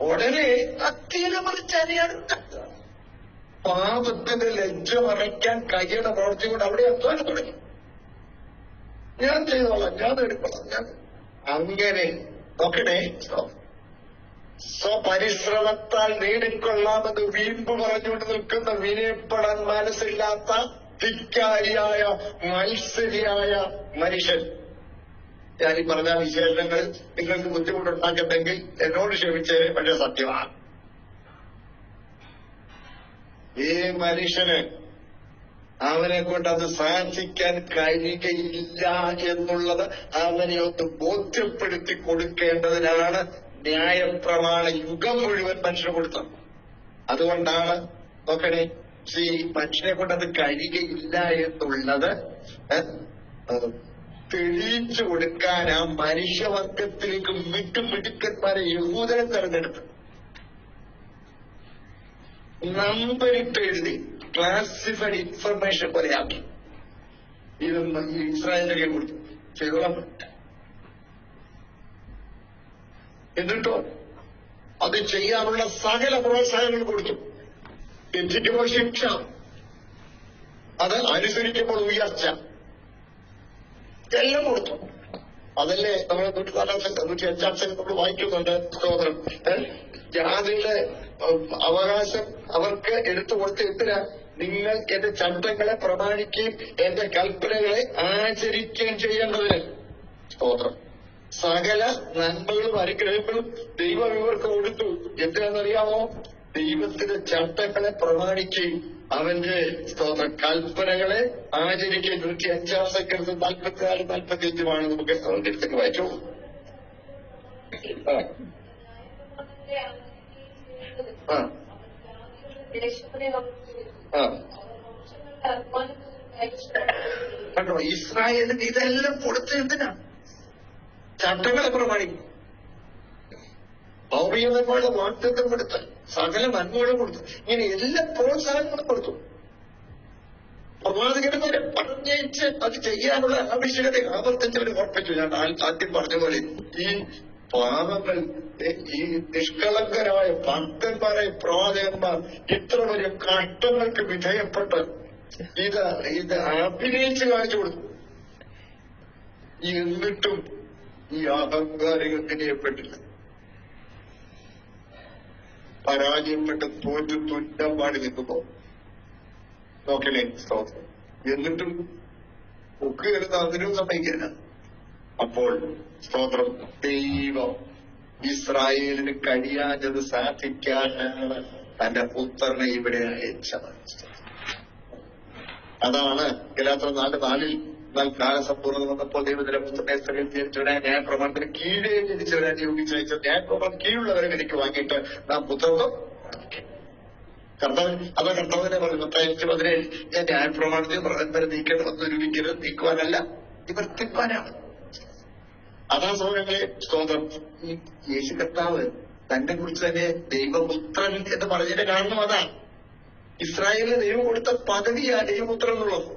ഉടനെ അത്യനമറിച്ചറിയാൻ പാപത്തിന്റെ ലജ്ജ മറയ്ക്കാൻ കൈയുടെ പ്രവർത്തി കൊണ്ട് അവിടെ അധ്വാനം തുടങ്ങി. ഞാൻ ചെയ്തോളാം, ഞാൻ എടുക്കണം, ഞാൻ അങ്ങനെ നോക്കണേ. സ്വപരിശ്രമത്താൽ നേടിക്കൊള്ളാമെന്ന് വീമ്പ് പറഞ്ഞുകൊണ്ട് നിൽക്കുന്ന വിനയപ്പെടാൻ മനസ്സില്ലാത്ത ധിക്കാരിയായ മത്സരിയായ മനുഷ്യൻ. ഞാനീ പറഞ്ഞ വിശേഷങ്ങൾ നിങ്ങൾക്ക് ബുദ്ധിമുട്ടുണ്ടാക്കട്ടെങ്കിൽ എന്നോട് ക്ഷമിച്ചേ, പക്ഷെ സത്യമാണ്. ഈ മനുഷ്യന് അവനെ കൊണ്ട് അത് സാധിക്കാൻ കഴിയുകയില്ല എന്നുള്ളത് അവനെ ഒന്ന് ബോധ്യപ്പെടുത്തി കൊടുക്കേണ്ടതിനാണ് ന്യായപ്രമാണ യുഗം മുഴുവൻ മനുഷ്യന് കൊടുത്തത്. അതുകൊണ്ടാണ് നോക്കണേ, ഈ മനുഷ്യനെ കൊണ്ട് അത് കഴിയുകയില്ല എന്നുള്ളത് തെളിയിച്ചു കൊടുക്കാൻ ആ മനുഷ്യവർഗത്തിലേക്ക് മിടുക്കന്മാരെ യഹൂദനെ തെരഞ്ഞെടുത്തു. നമ്പരിട്ട് എഴുതി ക്ലാസിഫൈഡ് ഇൻഫർമേഷൻ പോലെയാക്കി. ഇതൊന്നും ഈ ഇസ്രായേലിനെ കൊടുത്തു ചെയ്തോളാം. എന്നിട്ടോ അത് ചെയ്യാനുള്ള സകല പ്രോത്സാഹനങ്ങൾ കൊടുത്തു. തെറ്റിക്കുമ്പോൾ ശിക്ഷ, അത് അനുസരിക്കുമ്പോൾ ഉയർച്ച, എല്ലാം കൊടുത്തു. അതല്ലേ നമ്മൾ 105 നമ്മൾ വായിക്കുന്നുണ്ട്. സ്തോത്രം. ജാതിയുടെ അവകാശം അവർക്ക് എടുത്തു കൊടുത്ത് എന്തിനാ? നിങ്ങൾ എന്റെ ചട്ടങ്ങളെ പ്രമാണിക്കുകയും എന്റെ കൽപ്പനകളെ ആചരിക്കുകയും ചെയ്യേണ്ടതിന് സ്തോത്രം. സകല നന്മകളും അനുഗ്രഹങ്ങളും ദൈവം ഇവർക്ക് കൊടുത്തു. എന്തിനാണെന്നറിയാമോ? ദൈവത്തിന്റെ ചട്ടങ്ങളെ പ്രമാണിക്കുകയും അവന്റെ സ്തോത്ര കൽപ്പനകളെ ആചരിക്കുകയും. 105 സെക്കൻഡ് 44, 45 നമുക്ക് അവന്റെ വായിച്ചു. കണ്ടോ, ഇസ്രായേലിന് ഇതെല്ലാം കൊടുത്ത് എന്തിനാ? ചട്ടങ്ങളെ പ്രമാണിക്കും. ഭൗമിക നന്മകളുടെ വാഗ്ദത്തം കൊടുത്ത്, സകല നന്മകളും കൊടുത്തു, ഇങ്ങനെ എല്ലാ പ്രോത്സാഹനങ്ങളും കൊടുത്തു. പ്രവാചകന്മാരെ പറഞ്ഞേച്ച് അത് ചെയ്യാനുള്ള ആവശ്യകത ആവർത്തിച്ചവർ ഓർപ്പിച്ചു. ഞാൻ ആദ്യം പറഞ്ഞ പോലെ ഈ പാപങ്ങൾ, ഈ നിഷ്കളങ്കരായ ഭക്തന്മാരായ പ്രവാചകന്മാർ ഇത്ര വലിയ കഷ്ടങ്ങൾക്ക് വിധേയപ്പെട്ട് ഇത് അഭിനയിച്ച് കാണിച്ചു കൊടുത്തു. എന്നിട്ടും ഈ അഹങ്കാരികൾ വിനയപ്പെട്ടില്ല. പരാജയപ്പെട്ട് തോറ്റു തുന്നാൻ പാടി നിൽക്കുമ്പോ നോക്കണേ സ്തോത്രം. എന്നിട്ടും ഒക്കെയിരുന്ന് അതിനും സമ്മതിക്കില്ല. അപ്പോൾ സ്തോത്രം, ദൈവം ഇസ്രായേലിന് കഴിയാഞ്ഞത് സാധിക്കാനാണ് തന്റെ പുത്രനെ ഇവിടെ അയച്ചത്. അതാണ് ഗലാത്യർ 4:4 എന്നാൽ കാലസമ്പൂർണ്ണത വന്നപ്പോൾ ദൈവത്തിന്റെ പുത്രനെ സ്ഥലം ജനിച്ചവരെ ന്യായപ്രമാണത്തിന് കീഴേ ജനിച്ചവരെ നിയോഗിച്ചയച്ച ന്യായപ്രമാണം കീഴുള്ളവരെ എനിക്ക് വാങ്ങിയിട്ട് നാം പുത്രത്വം കർത്താവിനെ പറഞ്ഞു. 15:17 ഞാൻ ന്യായപ്രമാണത്തിൽ പ്രവർത്തനം നീക്കണമെന്ന് നിരൂപിക്കരുത്, നീക്കുവാനല്ല നിവർത്തിപ്പാനാണ്. അതാ സൗകര്യങ്ങളെ സ്തോത്രം. ഈ യേശു കർത്താവ് തന്നെ കുറിച്ച് തന്നെ ദൈവപുത്രൻ എന്ന് പറഞ്ഞതിന്റെ കാരണം അതാണ്. ഇസ്രായേലിന് ദൈവം കൊടുത്ത പദവിയാ ദൈവപുത്രൻ എന്നുള്ളത്.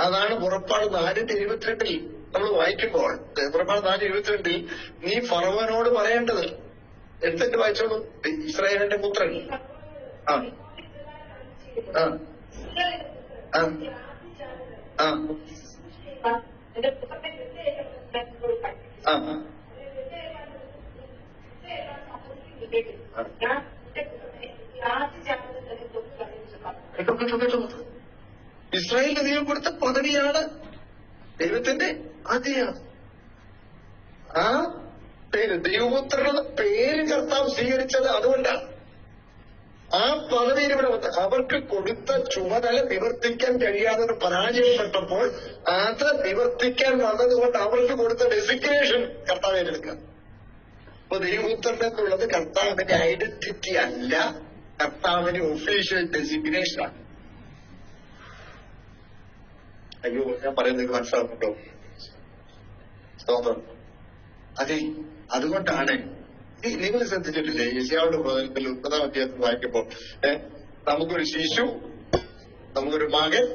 അതാണ് പുറപ്പാട് 4:22 നമ്മൾ വായിക്കുമ്പോൾ. പുറപ്പാട് 4:22 നീ ഫറവോനോട് പറയേണ്ടത് എന്തെങ്കിലും വായിച്ചോളൂ. ഇസ്രായേലിന്റെ പുത്രൻ ആ ആ ആ ആ ഇസ്രായേലിന് ദൈവം കൊടുത്ത പദവിയാണ് ദൈവത്തിന്റെ അതിയാണ്. ആ പേര് ദൈവപുത്രനെന്ന പേര് കർത്താവ് സ്വീകരിച്ചത് അതുകൊണ്ടാണ്. ആ പദവിയിൽ ഇവിടെ വന്ന് അവർക്ക് കൊടുത്ത ചുമതല നിവർത്തിക്കാൻ കഴിയാതെ പരാജയപ്പെട്ടപ്പോൾ അത് നിവർത്തിക്കാൻ വന്നതുകൊണ്ട് അവർക്ക് കൊടുത്ത ഡെസിഗ്നേഷൻ കർത്താവ് ഏറ്റെടുക്കുക. അപ്പൊ ദൈവപുത്രൻ എന്നുള്ളത് കർത്താവിന്റെ ഐഡന്റിറ്റി അല്ല, കർത്താവിന്റെ ഒഫീഷ്യൽ ഡെസിഗ്നേഷനാണ്. അയ്യോ, ഞാൻ പറയുന്നത് മനസ്സിലാക്കുന്നുണ്ടോ? സ്തോത്രം. അതെ, അതുകൊണ്ടാണ് നിങ്ങൾ ശ്രദ്ധിച്ചിട്ടില്ലേ യെശയ്യാവിന്റെ പ്രവചനത്തിൽ 9-ാം അധ്യായത്തിൽ വായിക്കുമ്പോ നമുക്കൊരു ശിശു, നമുക്കൊരു മകൻ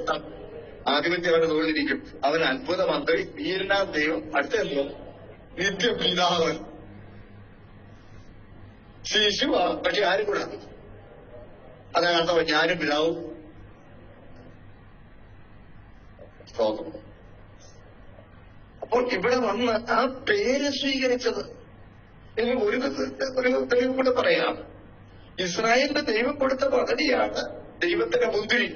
ആധിപത്യം അവന്റെ തോളിലിരിക്കും, അവൻ അത്ഭുത മന്ത്രി, വീരനാം ദൈവം, അടുത്തല്ലോ നിത്യപിതാവ്. ശിശു പക്ഷെ ആരും കൂടാ. അതാണ് ഞാനും പിതാവും. അപ്പോൾ ഇവിടെ വന്ന് ആ പേര് സ്വീകരിച്ചത് ഒരു തെളിവ് കൂടെ പറയാം. ഇസ്രായേലിന്റെ ദൈവം കൊടുത്ത പദവിയാണ് ദൈവത്തിന്റെ മുന്തിരി.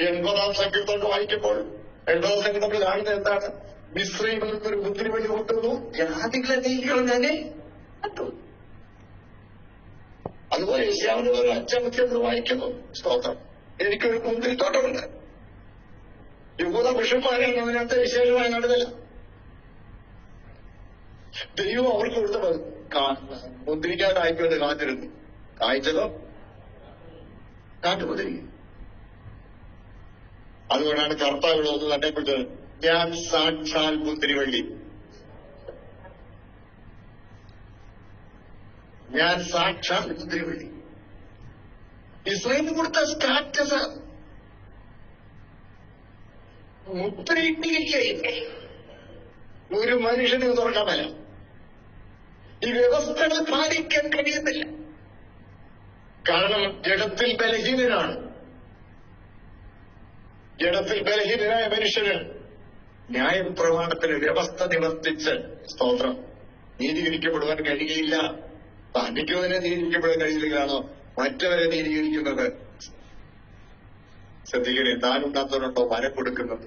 80-ാം സങ്കീർത്തനം വായിക്കുമ്പോൾ 80-ാം സങ്കീർത്തനം കാണുന്നത് എന്താണ്? മിസ്രയീമിൽ നിന്നൊരു മുന്തിരി വഴി കൊണ്ടുവന്നു, ജാതികളെ നീക്കൾ ഞാനെ കണ്ടു. അതുപോലെ യെശയ്യാവിന്റെ 5-ാം അധ്യായത്തിൽ വായിക്കുന്നു, സ്തോത്രം, എനിക്കൊരു മുന്തിരിത്തോട്ടമുണ്ട്. യഹൂദ പുരുഷന്മാരാണ് അതിനകത്ത് വിശേഷമായി നടന്നില്ല. ദൈവം അവർക്ക് കൊടുത്ത മുദ്രിക്കാൻ കായ്ക്കുന്നത് കാത്തിരുന്നു. കായ്ച്ചതോ കാട്ടുമുദ്രി. അതുകൊണ്ടാണ് കർത്താവ് ഇവിടെ ഒന്ന് തന്നെ കുറിച്ചത്, ഞാൻ സാക്ഷാൽ മുന്തിരിവള്ളി, ഞാൻ സാക്ഷാൽ മുന്തിരിവള്ളി. ഇസ്രായേലിന് കൊടുത്ത സ്റ്റാറ്റസ് മുദ്രയിട്ടിരിക്കുകയില്ല. ഒരു മനുഷ്യന് തുറക്കാൻ പറ്റില്ല. ഈ വ്യവസ്ഥകൾ പാലിക്കാൻ കഴിയുന്നില്ല. കാരണം ജഡത്തിൽ ബലഹീനനാണ്. ജഡത്തിൽ ബലഹീനനായ മനുഷ്യന് ന്യായപ്രമാണത്തിന് വ്യവസ്ഥ നിവർത്തിച്ച് സ്തോത്രം നീതീകരിക്കപ്പെടുവാൻ കഴിയില്ല. തനിക്കതിനെ നീതീകരിക്കപ്പെടാൻ കഴിയില്ലെങ്കിലാണോ മറ്റവരെ നീതീകരിക്കുന്നത്. ശ്രദ്ധിക്കണേ, താനുണ്ടാത്തവരുണ്ടോ വരം കൊടുക്കുന്നത്?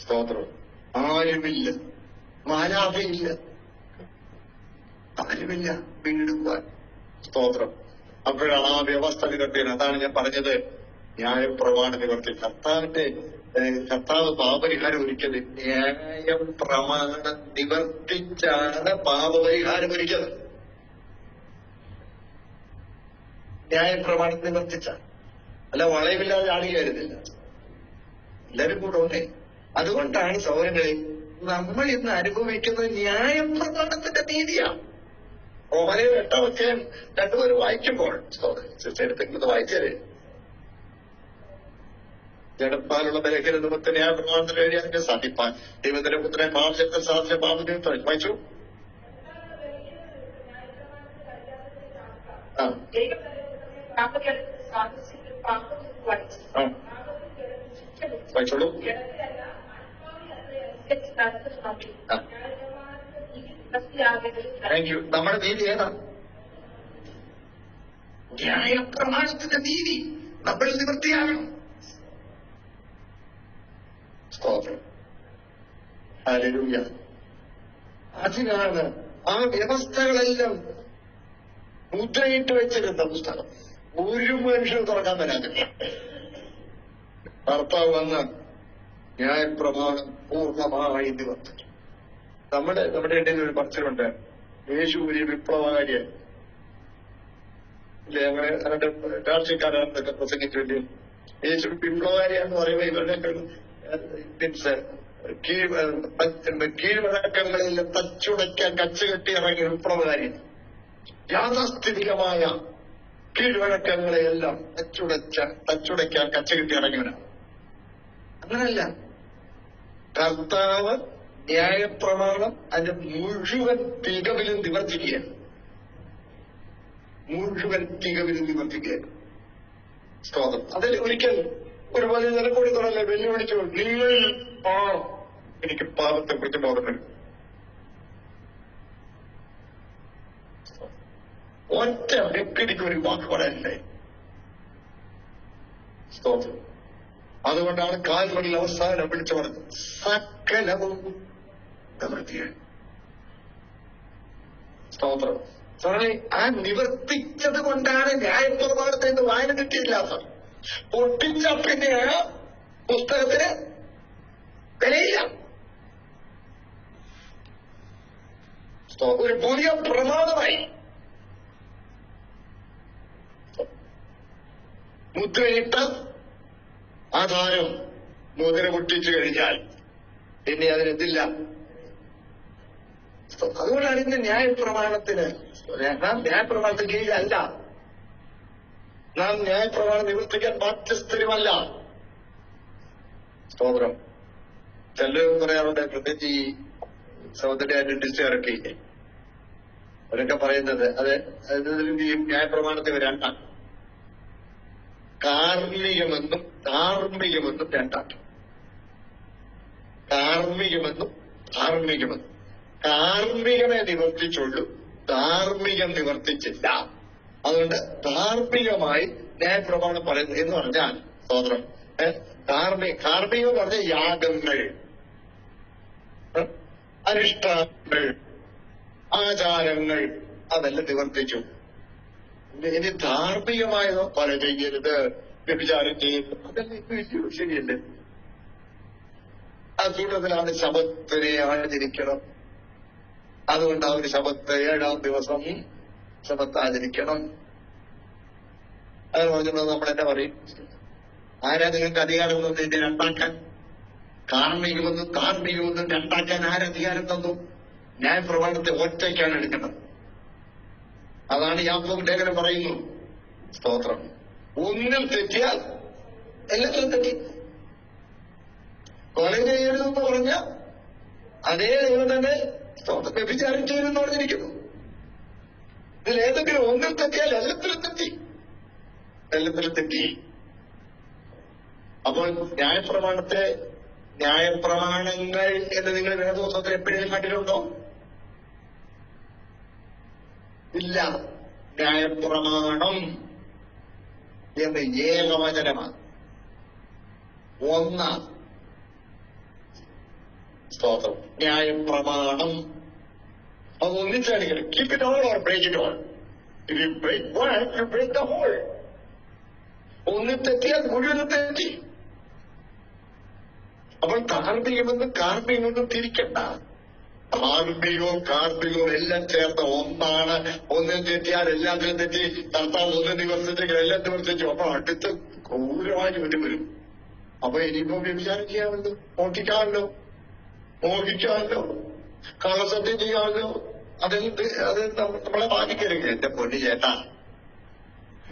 സ്തോത്രം. ആരുമില്ല, മാലാഭയില്ല, ആരുമില്ല വീടുവാൻ. സ്തോത്രം. അപ്പോഴാണ് ആ വ്യവസ്ഥ നിവർത്തിയാണ്. അതാണ് ഞാൻ പറഞ്ഞത്, ന്യായപ്രമാണ നിവർത്തി. കർത്താവ് പാപപരിഹാരം ഒരുക്കിയത് ന്യായപ്രമാണം നിവർത്തിച്ചാണ് പാപപരിഹാരം ഒരുക്കിയത്. ന്യായപ്രമാണം നിവർത്തിച്ച, അല്ല വളയമില്ലാതെ ആളുകയായിരുന്നില്ല, എല്ലാവരും കൂടെ ഒന്നേ. അതുകൊണ്ടാണ് സൗരങ്ങളിൽ നമ്മൾ ഇന്ന് അനുഭവിക്കുന്നത് ന്യായപ്രമാണത്തിന്റെ നീതിയാണ്. റോമനെ 8-ാം അധ്യായം രണ്ടുപേരും വായിക്കുമ്പോൾ എടുത്തെങ്കിലും വായിച്ചാല് ജഡപ്പാലുള്ള ബലഹീന നിമിത്ത ന്യായപ്രമാണത്തിന് വേണ്ടി അതിന്റെ സാധിപ്പാൻ ദൈവത്തിന്റെ പുത്രനെ പാപശക്തൻ സാധിച്ച പാപത്തിന് വായിച്ചു. വായിച്ചോളൂ. Thank you. നമ്മുടെ നീതി ഏതാണ്? ന്യായപ്രമാണത്തിന്റെ നീതി നമ്മൾ നിവൃത്തിയാകണം. ഹല്ലേലൂയ. അതിനാണ് ആ വ്യവസ്ഥകളെല്ലാം മുദ്രയിട്ട് വെച്ചിരുന്ന പുസ്തകം ഒരു മനുഷ്യന് തുറക്കാൻ വരാതില്ല. ഭർത്താവ് വന്ന് ന്യായപ്രമാണം പൂർണ്ണമായി നിവർത്തിച്ചു. നമ്മുടെ ഇടയിൽ ഒരു പറച്ചിലുണ്ട്, യേശു ഒരു വിപ്ലവകാരിയാണ്. ഇല്ലേ? അങ്ങനെ രാഷ്ട്രീയക്കാരൊക്കെ പ്രസംഗിച്ചിട്ട് യേശു വിപ്ലവകാരിയാന്ന് പറയുമ്പോൾ ഇവരുടെ മീൻസ് കീഴ്വഴക്കങ്ങളിൽ തച്ചുടയ്ക്കാൻ കച്ചുകെട്ടി ഇറങ്ങിയ വിപ്ലവകാരി. യാഥാസ്ഥിതികമായ കീഴ്വഴക്കങ്ങളെയെല്ലാം തച്ചുടയ്ക്കാൻ കച്ചുകെട്ടി ഇറങ്ങിയവനാണ്. അങ്ങനല്ല, കർത്താവ് ന്യായപ്രമാണം അതിന്റെ മുഴുവൻ തികവിലും നിവർത്തിക്കുകയാണ്. മുഴുവൻ തികവിലും നിവർത്തിക്കുകയാണ്. സ്തോത്രം. അതിൽ ഒരിക്കൽ ഒരു വലിയ നിലക്കൂടി തുടങ്ങി വെല്ലുവിളിച്ചു, നിങ്ങൾ എനിക്ക് പാപത്തെ കുറിച്ച് ബോധമില്ല. ഒറ്റ വ്യക്തിക്ക് ഒരു വാക്ക് പറയാനില്ലേ? സ്തോത്രം. അതുകൊണ്ടാണ് കാൽവരിൽ അവസാനം വിളിച്ചു പറഞ്ഞത്, സകലവും നിവർത്തിയാണ്. സ്തോത്രം. ആ നിവർത്തിച്ചത് കൊണ്ടാണ് ന്യായപ്രമാണത്തെ ഇന്ന് വായന കിട്ടിയില്ലാത്തത്. പൊട്ടിച്ച പിന്നെ ആ പുസ്തകത്തിന് വിലയില്ല. ഒരു പുതിയ പ്രമാണമായി മുദ്രയിട്ട ആധാരം മുദ്ര പൊട്ടിച്ചു കഴിഞ്ഞാൽ പിന്നെ അതിനെത്തില്ല. അതുകൊണ്ടാണ് ഇന്ന് ന്യായപ്രമാണത്തിന് നാം ന്യായപ്രമാണത്തിന് കീഴിലല്ല. നാം ന്യായപ്രമാണം നിവർത്തിക്കാൻ ബാധ്യസ്ഥരുമല്ല. സ്തോത്രം. ചിലരും പറയാറുണ്ട്, പ്രത്യേകിച്ച് ഈ സൗദി അഡ്വന്റിസ്റ്റ് ഇറക്കി അവരൊക്കെ പറയുന്നത് അത് ന്യായപ്രമാണത്തിൽ രണ്ടാണ്, കാർമികമെന്നും ധാർമ്മികമെന്നും രണ്ടാണ്. കാർമികമെന്നും ധാർമ്മികമെന്നും. കാർമികമേ നിവർത്തിച്ചുള്ളൂ, ധാർമ്മികം നിവർത്തിച്ചില്ല. അതുകൊണ്ട് ധാർമ്മികമായി ന്യായപ്രമാണം പറയുന്നത് എന്ന് പറഞ്ഞാൽ സ്തോത്രം, കാർമികം പറഞ്ഞ യാഗങ്ങൾ, അനുഷ്ഠാനങ്ങൾ, ആചാരങ്ങൾ അതെല്ലാം നിവർത്തിച്ചു. ഇനി ധാർമ്മികമായതോ പല ചെയ്യരുത്, വ്യഭിചാരം ചെയ്യരുത്, അതെല്ലാം ശരിയല്ലേ? ആ കൂട്ടത്തിലാണ് ശബത്തിനെ ആചരിക്കണം. അതുകൊണ്ട് ആ ഒരു ശബത്ത് 7-ാം ദിവസം ശബത്ത് ആചരിക്കണം. അത് പറഞ്ഞിട്ടുള്ളത് നമ്മൾ എന്നെ പറയും, ആരാ നിങ്ങൾക്ക് അധികാരം ഇതിനെ രണ്ടാക്കാൻ? കാർമ്മികമെന്നും കാർമ്മികമെന്നും രണ്ടാക്കാൻ ആരധികാരം തന്നു? ന്യായപ്രമാണത്തെ ഒറ്റയ്ക്കാണ് എടുക്കുന്നത്. അതാണ് യാക്കോബ് ലേഖനം പറയുന്നു. സ്തോത്രം. ഒന്നിൽ തെറ്റിയാൽ എല്ലാത്തിലും തെറ്റി. കൊല ചെയ്യരുതെന്ന് പറഞ്ഞ അതേ ദൈവം തന്നെ സ്തോത്രം വ്യഭിചാരം ചെയ്തെന്ന് പറഞ്ഞിരിക്കുന്നു. ഇതിൽ ഏതെങ്കിലും ഒന്നിൽ തെറ്റിയാൽ എല്ലാത്തിലും തെറ്റി. എല്ലാത്തിലും തെറ്റി. അപ്പോൾ ന്യായപ്രമാണങ്ങൾ എന്ന് നിങ്ങൾ വേദപുസ്തകത്തിൽ എപ്പോഴെങ്കിലും കണ്ടിട്ടുണ്ടോ? ഇല്ല. ന്യായപ്രമാണം എന്ന് ഏകവചനമാണ്. ഒന്നാണ്. സ്തോത്രം. ന്യായപ്രമാണം അത് ഒന്നിച്ചടിക്കണം. Keep it all or break it all. If you break one you break the whole. ഒന്ന് തെറ്റിയാൽ മുഴുവനും തെറ്റി. അപ്പോൾ ധാർമ്മികമെന്ന് കാർമ്മികമെന്ന് തിരിക്കണ്ട. ധാർമ്മികവും കാർമ്മികവും എല്ലാം ചേർത്ത ഒന്നാണ്. ഒന്നും തെറ്റിയാൽ എല്ലാത്തിനും തെറ്റി. കർത്താവ് ഒന്ന് നിവർത്തിച്ചെങ്കിൽ എല്ലാം നിവർത്തിച്ചു. അപ്പൊ അടുത്ത് ക്രൂരമായി വരും. അപ്പൊ ഇനിയിപ്പോ വ്യഭിചാരം ചെയ്യാമല്ലോ, മോഹിക്കാമല്ലോ, കള്ളസത്യം ചെയ്യാമല്ലോ. അത് നമ്മളെ ബാധിക്കരുത്. എന്റെ പൊന്നു ചേട്ടാ,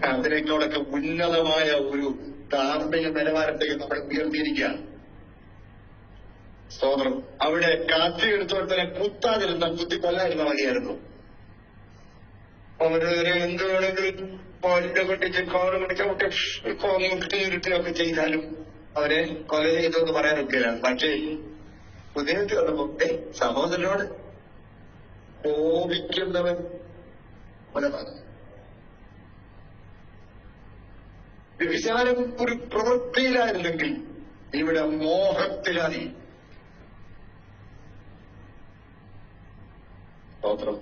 അതിനേക്കാളൊക്കെ ഉന്നതമായ ഒരു ധാർമ്മിക നിലവാരത്തേക്ക് നമ്മൾ ഉയർത്തിയിരിക്കുകയാണ്. സ്തോത്രം. അവിടെ കാത്തി എടുത്തോടത്തന്നെ കുത്താതിരുന്ന കുത്തി കൊല്ലായിരുന്ന മതിയായിരുന്നു. അവര് എന്ത് വേണമെങ്കിലും പോലിന്റെ കൊട്ടിച്ച് കോറ് കൊണ്ടിച്ച് കോന്നിരുട്ടുകയൊക്കെ ചെയ്താലും അവരെ കൊല ചെയ്തെന്ന് പറയാനൊക്കെയാണ്. പക്ഷേ പുതിയത്ത് വന്നപ്പോ സഹോദരനോട് കോപിക്കുന്നവൻ കൊലപാതകം. വ്യഭിചാരം ഒരു പ്രവൃത്തിയിലായിരുന്നെങ്കിൽ ഇവിടെ മോഹത്തിലായി. സ്തോത്രം.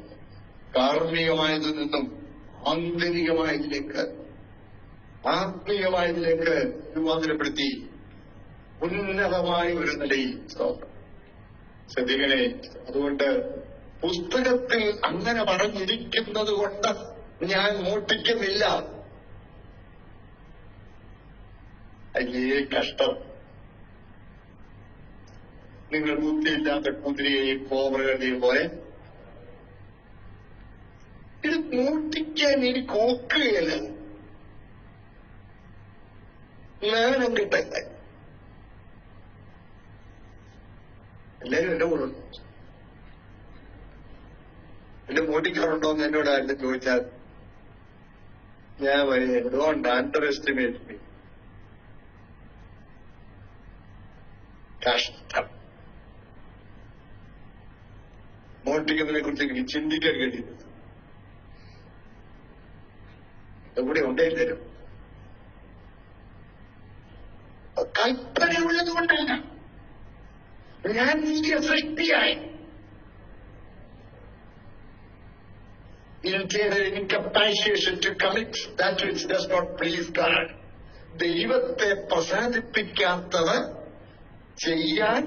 കാർമ്മികമായതിൽ നിന്നും ആന്തരികമായതിലേക്ക്, ആത്മീയമായതിലേക്ക് രൂപാന്തരപ്പെടുത്തി ഉന്നതമായ ഒരു നിലയിൽ. സ്തോത്രം. ശ്രദ്ധിക്കണേ. അതുകൊണ്ട് പുസ്തകത്തിൽ അങ്ങനെ പറഞ്ഞിരിക്കുന്നത് കൊണ്ട് ഞാൻ മോഷ്ടിക്കുന്നില്ല. അയ്യേ കഷ്ടം. നിങ്ങൾ ബുദ്ധിയില്ലാത്ത കുതിരയെയും കോബ്രകളെയും പോലെ ഇത് മോഷ്ടിക്കാൻ എനിക്ക് ഓക്കുകയില്ല. ഞാനും കിട്ടല്ല. എല്ലാരും എന്റെ കൂടെ എന്റെ മോട്ടിക്കാറുണ്ടോന്ന് എന്നോട് ആരും ചോദിച്ചാൽ ഞാൻ പറയും ഡോണ്ട് അണ്ടർ എസ്റ്റിമേറ്റ് മീ. കഷ്ടം. മോഷ്ടിക്കുന്നതിനെ കുറിച്ച് എനിക്ക് ചിന്തിക്കാൻ കഴിയുന്നു. എവിടെ ഉണ്ടായിരുന്നു കൽപ്പനയുള്ളത് കൊണ്ടല്ല. ഞാൻ പുതിയ സൃഷ്ടിയായി incapacity to commit that which does not please God. ദൈവത്തെ പ്രസാദിപ്പിക്കാത്തത് ചെയ്യാൻ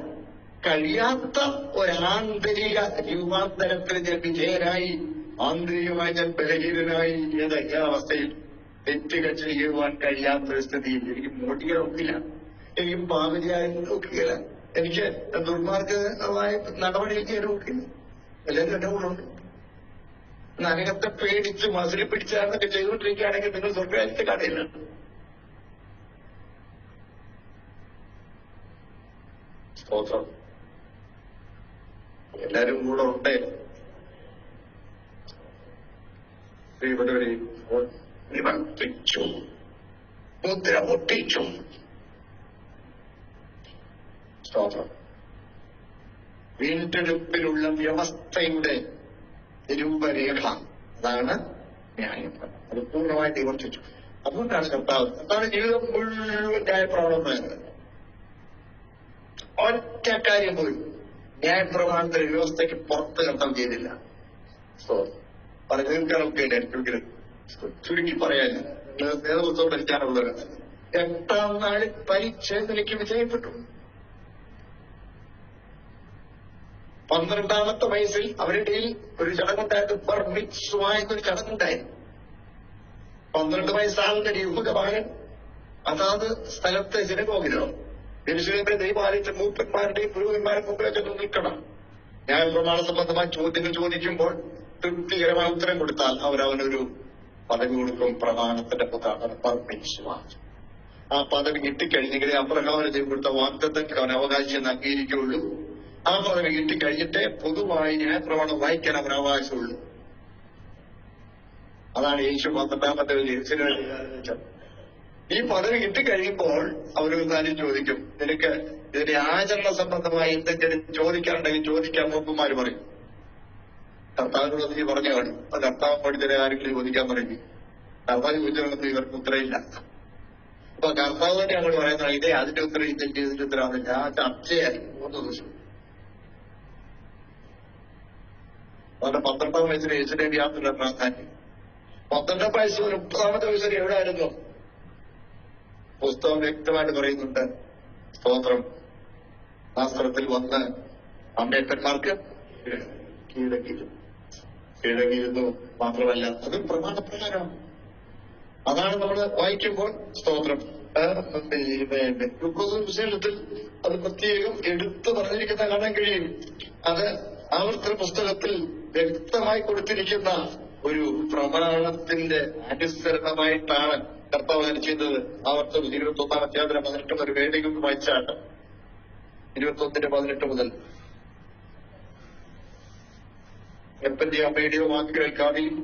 കഴിയാത്ത ഒരാന്തരിക രൂപാന്തരത്തിൽ ഞാൻ വിജയനായി, ആന്തരികമായി ഞാൻ ബലഹീനനായി അവസ്ഥയിൽ തെറ്റുകൾ ചെയ്യുവാൻ കഴിയാത്തൊരു സ്ഥിതിയിൽ എനിക്ക് മോട്ടിക്കാൻ ഒക്കില്ല. എനിക്ക് പാപചാരം നോക്കുകയില്ല. എനിക്ക് ദുർമാർഗമായ നടപടികൾ ചെയ്യാൻ നോക്കില്ല. എല്ലാവരും എന്റെ കൂടെ ഉണ്ട്. നരകത്തെ പേടിച്ച് മസിൽ പിടിച്ചാന്നൊക്കെ ചെയ്തുകൊണ്ടിരിക്കുകയാണെങ്കിൽ നിങ്ങൾ സ്വർഗ്ഗരാജ്യത്തെ കടയില്ല. സ്തോത്രം. എല്ലാരും കൂടെ ഉണ്ട്. നിവർത്തിച്ചു, മുദ്ര പൊട്ടിച്ചു. സ്തോത്രം. വീണ്ടെടുപ്പിലുള്ള വ്യവസ്ഥയുടെ രൂപരേഖ, അതാണ് ന്യായം. അത് പൂർണ്ണമായിട്ട് നിവർത്തിച്ചു. അതുകൊണ്ടാണ് കർത്താവ് ജീവിതം മുഴുവൻ ന്യായപ്രമാണം. ഒറ്റ കാര്യം പോയി ന്യായപ്രമാണത്തിന്റെ വ്യവസ്ഥയ്ക്ക് പുറത്ത് കർത്താവ് ചെയ്തില്ല. പറഞ്ഞെങ്കിലും ചുരുക്കി പറയാൻ നേതൃത്വം ഭരിക്കാനുള്ളത് 8-ാം നാളിൽ പരിച്ഛേദനയ്ക്ക് വിജയപ്പെട്ടു. 12-ാമത്തെ വയസ്സിൽ അവരുടെ ഒരു ചടങ്ങുണ്ടായിരുന്നു. ബർമിത്സുവായെന്നൊരു ചടങ്ങുണ്ടായിരുന്നു. 12 വയസ്സാകുന്ന യഹൂദമകൻ അതാത് സ്ഥലത്തെ സിനഗോഗിലോ യെരൂശലേമിലെ ദൈവാലയത്തെ മൂപ്പന്മാരുടെയും പുരോഹിതന്മാരുടെ മുമ്പിൽ ചെന്ന് നിൽക്കണം. ന്യായപ്രമാണ സംബന്ധമായ ചോദ്യങ്ങൾ ചോദിക്കുമ്പോൾ തൃപ്തികരമായ ഉത്തരം കൊടുത്താൽ അവരവനൊരു പദവി കൊടുക്കും. പ്രമാണത്തിന്റെ പുത്താണ് ബർമിത്സുവ. ആ പദവി കിട്ടിക്കഴിഞ്ഞെങ്കിലേ അബ്രഹാമിന് ചെയ്ത് കൊടുത്ത വാഗ്ദത്തങ്ങൾക്ക് അവൻ അവകാശം അംഗീകരിക്കുകയുള്ളൂ. ആ പദവി കിട്ടിക്കഴിഞ്ഞിട്ട് പൊതുവായി ന്യായപ്രമാണം വായിക്കാൻ അവൻ അവകാശമുള്ളൂ. അതാണ് യേശു 12-ാമത്തെ യെരൂശലേമിൽ. ഈ പദവി കിട്ടിക്കഴിയുമ്പോൾ അവരൊരു കാര്യം ചോദിക്കും. നിനക്ക് ഇതിന്റെ ആചരണ സംബന്ധമായി എന്തെങ്കിലും ചോദിക്കാനുണ്ടെങ്കിൽ ചോദിക്കാൻ മൂപ്പന്മാര് പറയും. കർത്താവിനോട് നീ പറഞ്ഞു കാണും. അത് കർത്താവ് പഠിച്ചതിനെ ആരെങ്കിലും ചോദിക്കാൻ തുടങ്ങി. കർത്താവ് ചോദിച്ചതൊന്നും ഇവർക്ക് ഉത്തരവില്ല. അപ്പൊ കർത്താവ് തന്നെ അങ്ങോട്ട് പറയുന്നത് ഇതേ അതിന്റെ ഉത്തരം ഇതിന്റെ ഉത്തരവാദില്ല. ആ ചർച്ചയായി 3 ദിവസം. അവരുടെ 12-ാം വയസ്സിൽ യേശുവിന്റെ യാത്ര പ്രാധാന്യം. 12-ാം വയസ്സ് 30-ാമത്തെ വയസ്സിൽ എവിടെ ആയിരുന്നു? പുസ്തകം വ്യക്തമായിട്ട് പറയുന്നുണ്ട്. സ്തോത്രം. ശാസ്ത്രത്തിൽ വന്ന് അമ്മയപ്പന്മാർക്ക് കീഴടങ്ങിയിരുന്നു. മാത്രമല്ല അത് പ്രമാണപ്രകാരമാണ്. അതാണ് നമ്മൾ വായിക്കുമ്പോൾ സ്തോത്രം വിശേഷത്തിൽ അത് പ്രത്യേകം എടുത്തു പറഞ്ഞിരിക്കുന്ന കാണാൻ കഴിയും. അത് ആവർത്തന പുസ്തകത്തിൽ വ്യക്തമായി കൊടുത്തിരിക്കുന്ന ഒരു പ്രമാണത്തിന്റെ അനുസരണമായിട്ടാണ് കർത്താവ് ചെയ്തത്. ആവർത്തനം 21-ാം അധ്യായം 18 മുതൽ വേദികൾ വായിച്ചാണ്. 21-18 മുതൽ എപ്പന്റെ അമ്മയുടെയോ വാക്ക് കേൾക്കാതെയും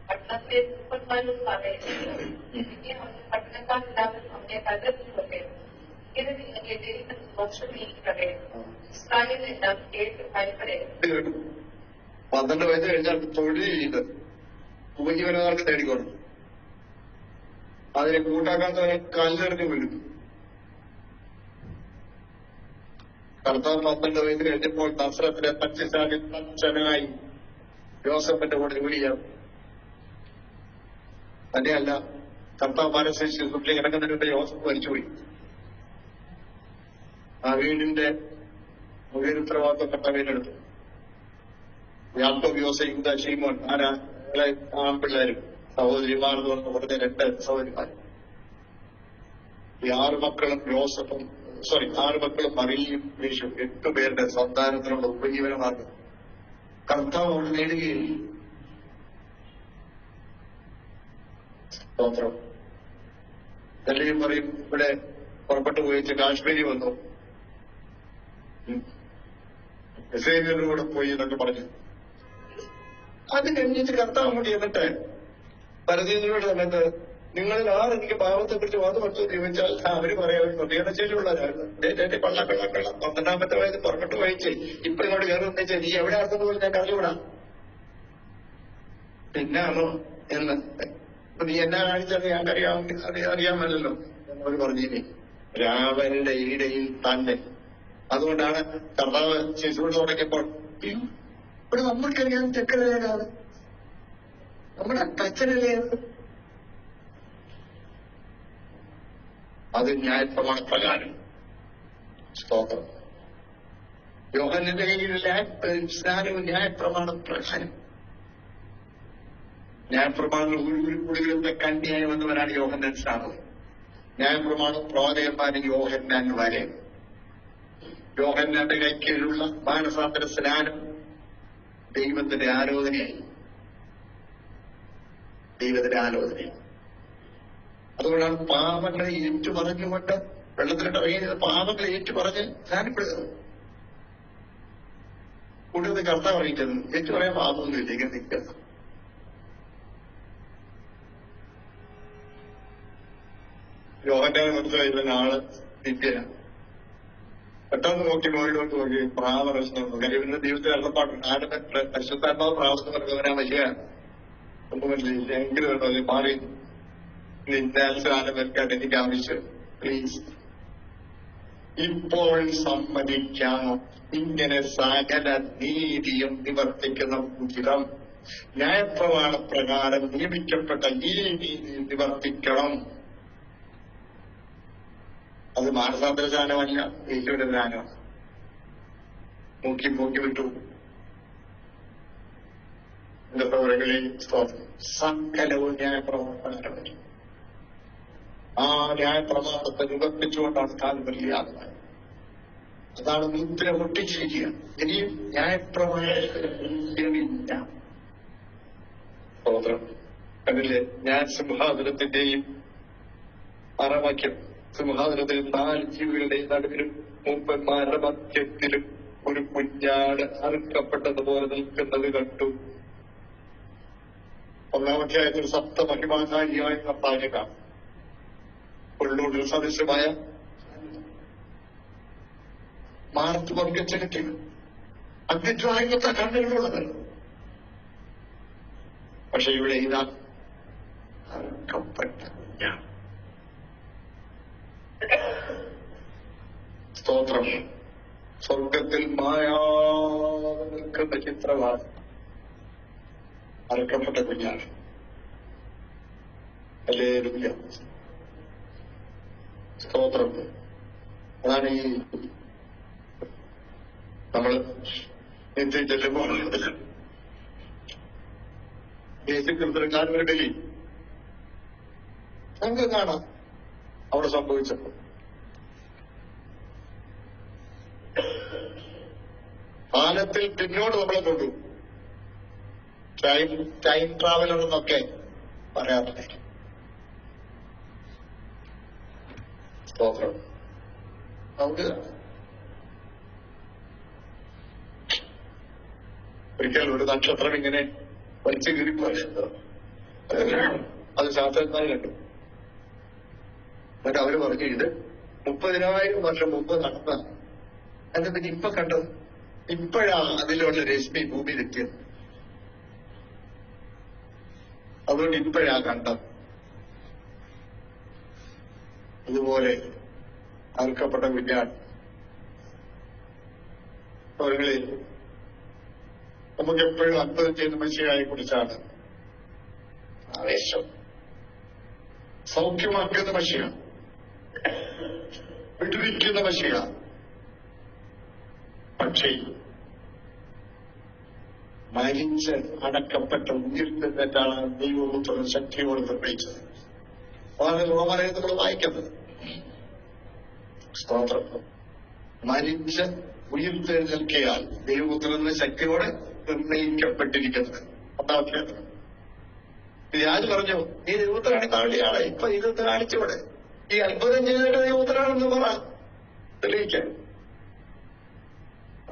പട്ടണത്തെ മൂപ്പന്മാരോട് പറയുന്നത് പട്ടണക്കാരെല്ലാവരും അവനെ കണ്ടെത്തുകയും ഇത് നിങ്ങൾ കേട്ടിരിക്കുന്ന മോക്ഷം നീക്കി പറയുന്നു. ഇസ്രായേലെല്ലാം കേട്ട് ഭയപ്പെടുന്നു. 12 വയസ്സ് കഴിഞ്ഞാൽ തൊഴിൽ ചെയ്ത് ഉപജീവനമാർക്ക് നേടിക്കൊള്ളു. അതിനെ കൂട്ടാക്കാത്തവരെ കാലിലെറിഞ്ഞ് വീഴും. കർത്താവ് 12 വയസ്സ് കഴിഞ്ഞപ്പോൾ നസ്രത്തിലെ അച്ഛനായി യോസഫിന്റെ കൂടെ ജോലി ചെയ്യാം. തന്നെയല്ല, കർത്താവ് മനസ്സരിച്ച് സുഖിൽ കിടക്കുന്നതിന് മുമ്പ് യോസഫ് മരിച്ചുപോയി. ആ വീടിന്റെ ഉത്തരവാദിത്തപ്പെട്ട വീടെടുത്തു. യാക്കോബ്, യോസേഫ്, യൂദാ, ശീമോൻ ആൺപിള്ളേരും സഹോദരിമാർ എന്ന് പറഞ്ഞ 2 സഹോദരിമാർ. ഈ 6 മക്കളും യോസഫും 6 മക്കളും മറിയയും യേശുവും 8 പേരുടെ സന്താനത്തിനുള്ള ഉപജീവനമാർഗം കർത്താവ് അവിടെ നേടുകയില്ല. സ്തോത്രം. എല്ലാവരും പറയും ഇവിടെ പുറപ്പെട്ടു പോയിട്ട് കാശ്മീരി വന്നു, ഇസ്രായേലിന്റെ കൂടെ പോയി എന്നൊക്കെ പറഞ്ഞു. അത് കഴിഞ്ഞിട്ട് കർത്താവ് അങ്ങോട്ട് ചെന്നിട്ട് പരദീനയുടെ സമയത്ത് നിങ്ങളിൽ ആരെനിക്ക് പാവത്തെ കുറിച്ച് വാദമെടുത്തു ചോദിച്ചാൽ അവര് പറയാൻ പ്രതികരണശേഷിയുള്ളവരായിരുന്നു. 12-ാമത്തെ വയസ്സ് പുറപ്പെട്ടു പോയിച്ച് ഇപ്പൊ ഇങ്ങോട്ട് കയറുന്ന നീ എവിടെ ആർക്കെന്ന് പോലെ ഞാൻ അറിഞ്ഞുകൂടാ. പിന്നാണോ എന്ന് നീ എന്നാ കാണിച്ചത് അറിയാമല്ലോ എന്നവര് പറഞ്ഞില്ലേ. രാവന്റെ ഈടയിൽ തന്നെ. അതുകൊണ്ടാണ് കർത്താവ് ശിശുവിന് തുടങ്ങിയപ്പോൾ ഇവിടെ നമ്മൾക്കറിയാം തെക്കലാണ് നമ്മുടെ അച്ഛനല്ലേ അത് ന്യായപ്രമാണപ്രകാരം. സ്തോത്രം. യോഹന്നന്റെ കയ്യിലുള്ള സ്നാനവും ന്യായപ്രമാണപ്രകാരം. ന്യായപ്രമാണങ്ങൾ കൂടുതലത്തെ കന്യായി വന്നവരാണ് യോഹന്നൻ സ്നാനം. ന്യായപ്രമാണം പ്രവാചകന്മാരും യോഹന്നാൻ വരെ. യോഹന്നാന്റെ കൈക്കീഴിലുള്ള മാനസാന്തര സ്നാനം ദൈവത്തിന്റെ ആലോചനയായി. അതുകൊണ്ടാണ് പാപങ്ങളെ ഏറ്റുപറഞ്ഞുകൊണ്ട് വെള്ളത്തിലിട്ട് ഇറങ്ങിയത് പാപങ്ങളെ ഏറ്റുപറഞ്ഞ് സ്നാനപ്പെടുന്നത്. കൂടുതൽ കർത്താവ് അറിയിച്ചത് ഏറ്റുപറയാൻ പാപമൊന്നുമില്ല. ഇങ്ങനെ നിൽക്കുന്നത് യോഹന്നാനെ മനസ്സിലായിരുന്ന ആള് നിത്യനാണ്. പെട്ടെന്ന് നോക്കി മോളിലോട്ട് നോക്കി പ്രാവറസ്നം കരിവിന്റെ ദൈവത്തിൽ അള്ളപ്പാടുണ്ട്. ആരുടെ പരിശുദ്ധാത്മാവ് പ്രാവസം പറഞ്ഞവനാ വലിയ ഒന്നുമില്ല എങ്കിലും മാറി നിന്നാൽസാനം വെക്കാൻ എനിക്ക് ആവശ്യം. പ്ലീസ് ഇപ്പോൾ സമ്മതിക്കാം. ഇങ്ങനെ സകല നീതിയും നിവർത്തിക്കുന്ന ഉചിതം. ന്യായപ്രമാണപ്രകാരം നിയമിക്കപ്പെട്ട ഈ നീതി നിവർത്തിക്കണം. അത് മാനസാന്തര ജ്ഞാനമല്ല, യേശുവിന്റെ ജ്ഞാനം. മൂക്കി വിട്ടു. എന്റെ പ്രവർത്തകളിൽ സകലവും ന്യായപ്രമാണപ്രകാരം. ആ ന്യായപ്രമാണത്തെ നിവർത്തിച്ചുകൊണ്ടാണ് താല്പര്യമാകുന്നത്. അതാണ് മുദ്ര പൊട്ടിച്ചിരിക്കുക. ഇനിയും ന്യായപ്രമാണമില്ല. സ്തോത്രം. അതിലെ ന്യായ സിംഹാസനത്തിന്റെയും 6-ാം വാക്യം സിംഹാസനത്തിൽ 4 ജീവികളുടെ നടുവിലും മൂപ്പന്മാരുടെ മധ്യത്തിലും ഒരു കുഞ്ഞാട് അറുക്കപ്പെട്ടതുപോലെ നിൽക്കുന്നത് കണ്ടു. 1-ാം അധ്യായത്തിൽ സപ്തമഹിമാകാരിയായ കർത്താവിനെ കാണും. ഉള്ളൂരിൽ സദൃശമായ മാർത്ത് വർഗച്ചെടുക്കുക അഗ്നിജ്വാലത്തെ കണ്ണുകളുള്ളത്. പക്ഷെ ഇവിടെ ഇതാ അറുക്കപ്പെട്ട കുഞ്ഞാട്. സ്തോത്രം. സ്വർഗത്തിൽ മായാതെ നിൽക്കുന്ന ചിത്രമാണ് അറുക്കപ്പെട്ട കുഞ്ഞാട്. ഹല്ലേലൂയ. സ്തോത്രം. അതാണ് ഈ നമ്മൾ നിത്യം ചെല്ലുമ്പോൾ യേശുക്രിസ്തുവിന്റെ ഡൽഹി നമുക്ക് കാണാം അവിടെ സംഭവിച്ചപ്പോൾ. കാലത്തിൽ പിന്നോട്ട് നമ്മളെ കൊണ്ടു ടൈം ട്രാവലർ എന്നൊക്കെ പറയാറുണ്ട്. സ്തോത്രം. നമുക്ക് ഒരിക്കൽ ഒരു നക്ഷത്രം ഇങ്ങനെ വലിച്ചു കീറിപ്പോയത് അത് ശാസ്ത്രജ്ഞന്മാർ കണ്ടു. എന്നിട്ട് അവര് പറഞ്ഞു ഇത് 30,000 വർഷം മുമ്പ് നടന്ന. എന്നിട്ട് പിന്നെ ഇപ്പൊ കണ്ടത് ഇപ്പോഴാണ് അതിലുള്ള രശ്മി ഭൂമിയിലെത്തിയത്. അതുകൊണ്ട് ഇപ്പോഴാ കണ്ടത്. അതുപോലെ അറുക്കപ്പെട്ട കുഞ്ഞാട് അവരുടെ നമുക്ക് എപ്പോഴും അത്ഭുതം ചെയ്യുന്ന മനുഷ്യരെ കുറിച്ചാണ് ആവേശം. സൗഖ്യമാക്കുന്ന മനുഷ്യ, വിടുവിക്കുന്ന മനുഷ്യ. പക്ഷേ മരിച്ച് അടക്കപ്പെട്ട ഉയർത്തിട്ടാണ് ദൈവപുത്രൻ ശക്തിയോട് നിർണയിച്ചത്. അതാണ് റോമലയിൽ നമ്മൾ വായിക്കുന്നത്. സ്തോത്രം. മരിച്ച് ഉയർത്തെഴുന്നേൽക്കയാൽ ദൈവപുത്രന്റെ ശക്തിയോടെ നിർണയിക്കപ്പെട്ടിരിക്കുന്നത്. ഒന്നാമത്തെ ഞാൻ പറഞ്ഞു ഈ ദൈവത്തിനാണ് താഴെയാണ്. ഇപ്പൊ ദൈവത്തെ കാണിച്ചൂടെ? ഈ അത്ഭുതം ചെയ്തിട്ട് ദൈവത്തിനാണെന്ന് പറ തെളിയിക്കാൻ.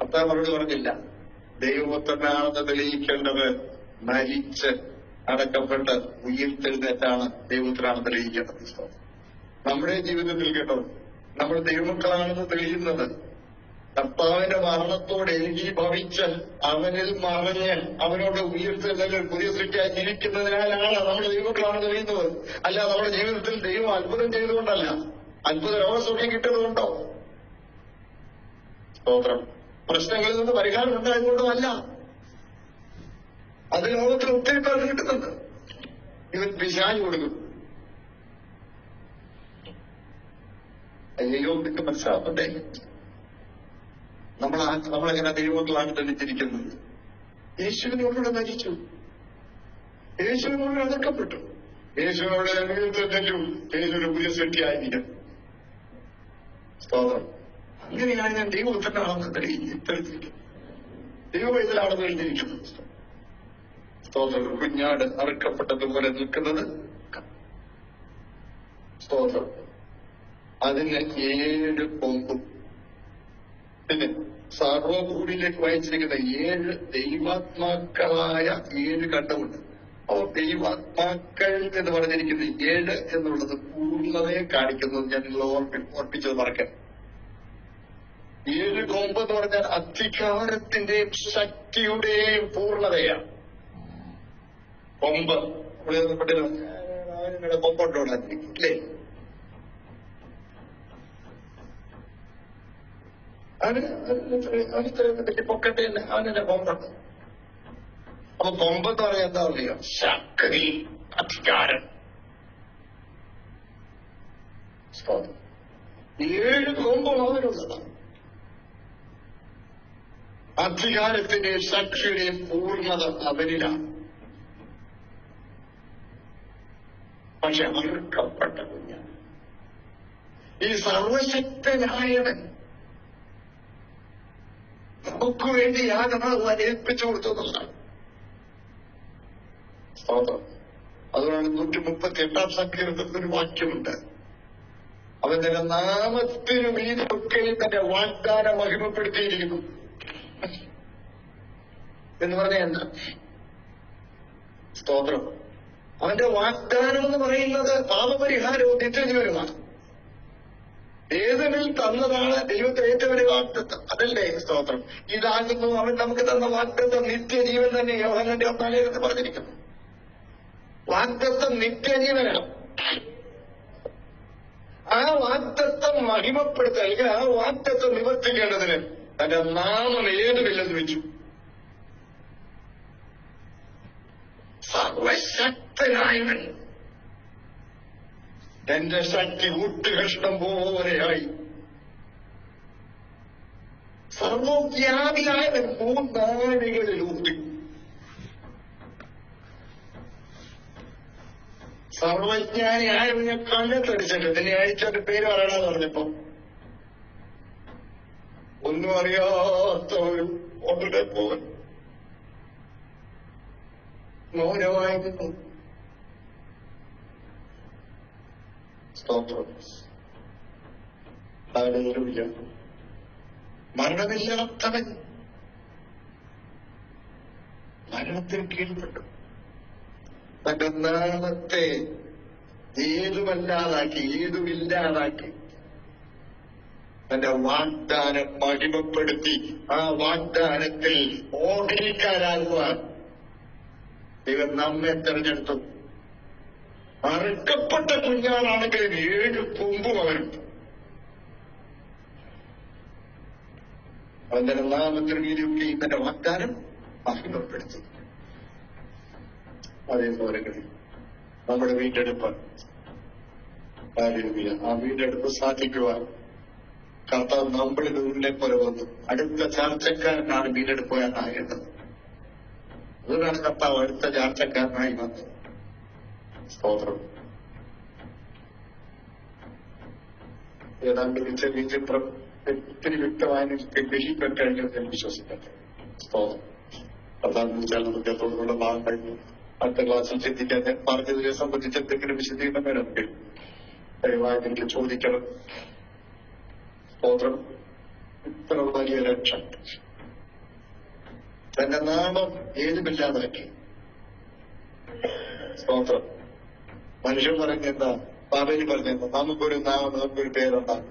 അത്ര മറുപടി പറഞ്ഞില്ല. ദൈവപുത്രനാണെന്ന് തെളിയിക്കേണ്ടത് മരിച്ച് അടക്കപ്പെട്ട് ഉയർത്തെഴുന്നേറ്റാണ് ദൈവപുത്രനാണെന്ന് തെളിയിക്കേണ്ടത്. നമ്മുടെ ജീവിതത്തിൽ കേട്ടോ, നമ്മൾ ദൈവമക്കളാണെന്ന് തെളിയുന്നത് കർത്താവിന്റെ മരണത്തോട് ഏകീഭവിച്ച് അവനിൽ മറിഞ്ഞ് അവനോട് ഉയർത്തെഴുന്നേൽ പുതിയ സൃഷ്ടിയായി ജീവിക്കുന്നതിനാലാണ് നമ്മൾ ദൈവമക്കളാണെന്ന് തെളിയുന്നത്. അല്ല നമ്മുടെ ജീവിതത്തിൽ ദൈവം അത്ഭുതം ചെയ്തുകൊണ്ടല്ല, അത്ഭുത രോഗസൗഖ്യം കിട്ടുന്നതുകൊണ്ടോ, സ്തോത്രം, പ്രശ്നങ്ങളിൽ നിന്ന് പരിഹാരം ഉണ്ടായതുകൊണ്ടുമല്ല. അത് ലോകത്തിൽ ഒത്തിരി പേർക്ക് കിട്ടുന്നുണ്ട്. ഇവൻ പിശാച് കൊടുക്കും. അയ്യോ നിങ്ങൾക്ക് മനസ്സിലാവുന്നുണ്ടേ, നമ്മളെങ്ങനെ ദൈവങ്ങളാണ് തെളിഞ്ഞിരിക്കുന്നത്. യേശുവിനോടുകൂടെ മരിച്ചു, യേശുവിനോട് അടക്കപ്പെട്ടു, യേശുവിനോട് തെറ്റും യേശുവിന്റെ പുതിയ സൃഷ്ടിയായിരിക്കും. സ്തോത്രം. അങ്ങനെയാണ് ഞാൻ ദൈവപുത്രനാണെന്ന് തെളിഞ്ഞിരിക്കുന്നത്, ദൈവവൈതലാണെന്ന് തെളിഞ്ഞിരിക്കുന്നത്. സ്തോത്രം. കുഞ്ഞാട് അറുക്കപ്പെട്ടതുപോലെ നിൽക്കുന്നത്. സ്തോത്രം. അതിന് 7 കൊമ്പും പിന്നെ സർവഭൂമിയിലേക്ക് വായിച്ചിരിക്കുന്ന 7 ദൈവാത്മാക്കളായ 7 കണ്ടമുണ്ട്. അപ്പോൾ ദൈവാത്മാക്കൾ എന്ന് പറഞ്ഞിരിക്കുന്ന 7 എന്നുള്ളത് പൂർണ്ണതയെ കാണിക്കുന്നത് ഞാൻ ഓർപ്പിച്ചത് മറക്കാം. 7 കൊമ്പ് എന്ന് പറഞ്ഞാൽ അധികാരത്തിന്റെയും ശക്തിയുടെയും പൂർണ്ണതയാണ്. കൊമ്പ് അവരുടെ കൊമ്പുണ്ടോ അല്ലേ? അവന് പൊക്കട്ടെ, അവനെ കൊമ്പുണ്ട്. അപ്പൊ കൊമ്പെന്ന് പറയാൻ എന്താ പറയുക? ശക്തി, അധികാരം. 7 കൊമ്പും അവനുള്ളതാണ്. അധികാരത്തിന്റെയും ശക്തിയുടെയും പൂർണ്ണത അവനിലാണ്. പക്ഷെ അറുക്കപ്പെട്ട കുഞ്ഞാണ്. ഈ സർവശക്തനായവൻ നമുക്ക് വേണ്ടി യാതൊരു ഏൽപ്പിച്ചു കൊടുത്തതാണ്. സ്തോത്രം. അതുകൊണ്ടാണ് 138-ാം സങ്കീർത്തനത്തിൽ ഒരു വാക്യമുണ്ട്. അവന്റെ നാമത്തിനു മീതൊക്കെ തന്റെ വാഗ്ദാനം മഹിമപ്പെടുത്തിയിരിക്കുന്നു എന്ന് പറഞ്ഞ എന്താ? സ്തോത്രം. അവന്റെ വാഗ്ദാനം എന്ന് പറയുന്നത് പാപപരിഹാരവും നിത്യജീവനുമാണ്. ഏതിനിൽ തന്നതാണ് ദൈവത്തെ ഏറ്റവും വലിയ വാഗ്ദത്തം, അതല്ലേ സ്തോത്രം. ഇതാകുന്നു അവൻ നമുക്ക് തന്ന വാഗ്ദത്തം, നിത്യജീവൻ തന്നെ. യോഹന്നാന്റെ 4 പറഞ്ഞിരിക്കുന്നു. വാഗ്ദത്തം നിത്യജീവനാണ്. ആ വാഗ്ദത്തം മഹിമപ്പെടുത്തുക, അല്ലെങ്കിൽ ആ വാഗ്ദത്തം നിവർത്തിക്കേണ്ടതിന് തന്റെ നാമം ഏതുമില്ലെന്ന് വെച്ചു. സർവശക്തനായവൻ എന്റെ ശക്തി ഊട്ടുകഷ്ണം പോലെയായി. സർവവ്യാപിയായവൻ 3 നാഴികളിൽ ഊട്ടി. സർവജ്ഞാനിയായവൻ ഞാൻ കണ്ണത്തടിച്ചിട്ട് നിന്നെ അയച്ചവന്റെ പേര് പറയണമെന്ന് പറഞ്ഞപ്പോ ഒന്നും അറിയാത്തവരും ഒന്നിടെ പോകൻ മൗനമായിരുന്നു. സ്തോത്രം. ഹല്ലേലൂയ. മരണമില്ലാത്തവൻ മരണത്തിന് കീഴ്പ്പെട്ടു. തന്റെ നാമത്തെ ഏതുമില്ലാതാക്കി തന്റെ വാഗ്ദാനം മഹിമപ്പെടുത്തി ആ വാഗ്ദാനത്തിൽ ഓഹരിക്കാരാകുവാൻ ദൈവം നമ്മെ തെരഞ്ഞെടുത്തു. അറുക്കപ്പെട്ട കുഞ്ഞാണെങ്കിലും 7 കൊമ്പും അവനും. അവന്റെ നാമത്തിന് മീതൊക്കെ തന്റെ വാഗ്ദാനം മഹിമപ്പെടുത്തി. അതേപോലെ നമ്മുടെ വീണ്ടെടുപ്പ്, ആ വീണ്ടെടുപ്പ് സാധിക്കുവാൻ കർത്താവ് നമ്മളിൽ ഉള്ളിലെ പോലെ വന്നു. അടുത്ത ചാർച്ചക്കാരനാണ് വീണ്ടെടുപ്പുകാരനായത്. അതുകൊണ്ടാണ് കർത്താവ് അടുത്ത ചാർച്ചക്കാരനായി വന്നത്. സ്തോത്രം. ഏതാണ്ട് ഈ ചിത്രം ഒത്തിരി വ്യക്തമായി നിങ്ങൾക്ക് ഗ്രഹിക്കാൻ കഴിഞ്ഞത് ഞാൻ വിശ്വസിക്കട്ടെ. സ്തോത്രം. കർത്താവ് വിളിച്ചാൽ നമുക്ക് തുടർന്നുള്ള ഭാഗങ്ങൾ അടുത്ത ക്ലാസ്സിൽ ചിന്തിക്കാൻ. ഞാൻ പറഞ്ഞതിനെ സംബന്ധിച്ച് എന്തെങ്കിലും വിശദീകരണം വേണമെങ്കിൽ ദയവായി എനിക്ക് ചോദിക്കണം. സ്തോത്രം. ഇത്ര വലിയ രക്ഷ തന്റെ നാമം ഏതുമില്ലാതാക്കി. സ്തോത്രം. മനുഷ്യൻ പറഞ്ഞെന്താ, പാപയിൽ പറഞ്ഞെന്താ, നമുക്കൊരു നാമം, നമുക്കൊരു പേരുണ്ടാകും.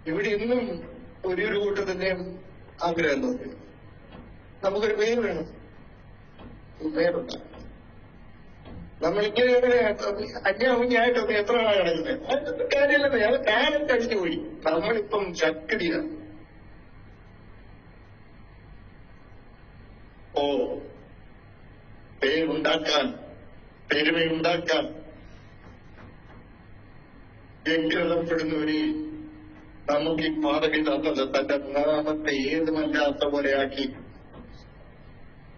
ഇവിടെ ഇന്നും ഒരു കൂട്ടത്തിന്റെ ആഗ്രഹം തോന്നി, നമുക്കൊരു പേര് വേണം, പേരുണ്ടാകും. നമ്മളിങ്ങനെ അന്യാവുഞ്ഞായിട്ടൊക്കെ എത്ര നാളെ കിടക്കുന്നത്? അതൊന്നും കാര്യമില്ലെന്ന്. അത് കാലം കഴിഞ്ഞു പോയി. നമ്മളിപ്പം ശക്തിയാണ്. പേരുണ്ടാക്കാൻ, പെരുമയുണ്ടാക്കാൻ വ്യഗ്രതപ്പെടുന്നവരെ നമുക്ക് ഈ പാതകി തന്നത് തന്റെ നാമത്തെ ഏതുമല്ലാത്ത പോലെയാക്കി.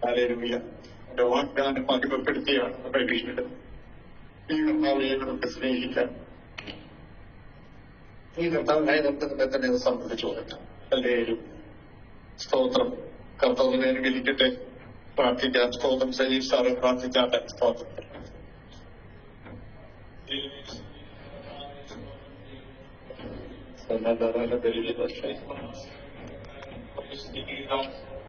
ഹല്ലേലൂയ. എന്റെ വാഗ്ദാനം മഹിമപ്പെടുത്തിയാണ് നമ്മുടെ വീണ്ടും ഈ കർത്താവിനെ നമുക്ക് സ്നേഹിക്കാൻ. ഈ കർത്താവിനായ നമുക്ക് തന്നെ സംബന്ധിച്ചു കൊടുക്കാം. ഹല്ലേലൂയ. സ്തോത്രം. കർത്താവിനെ അനുഗ്രഹിക്കട്ടെ. പ്രാർത്ഥിക്കാം. സ്തോത്രം. സലീം സാറ് പ്രാർത്ഥിച്ചാട്ടെ. സ്തോത്രം.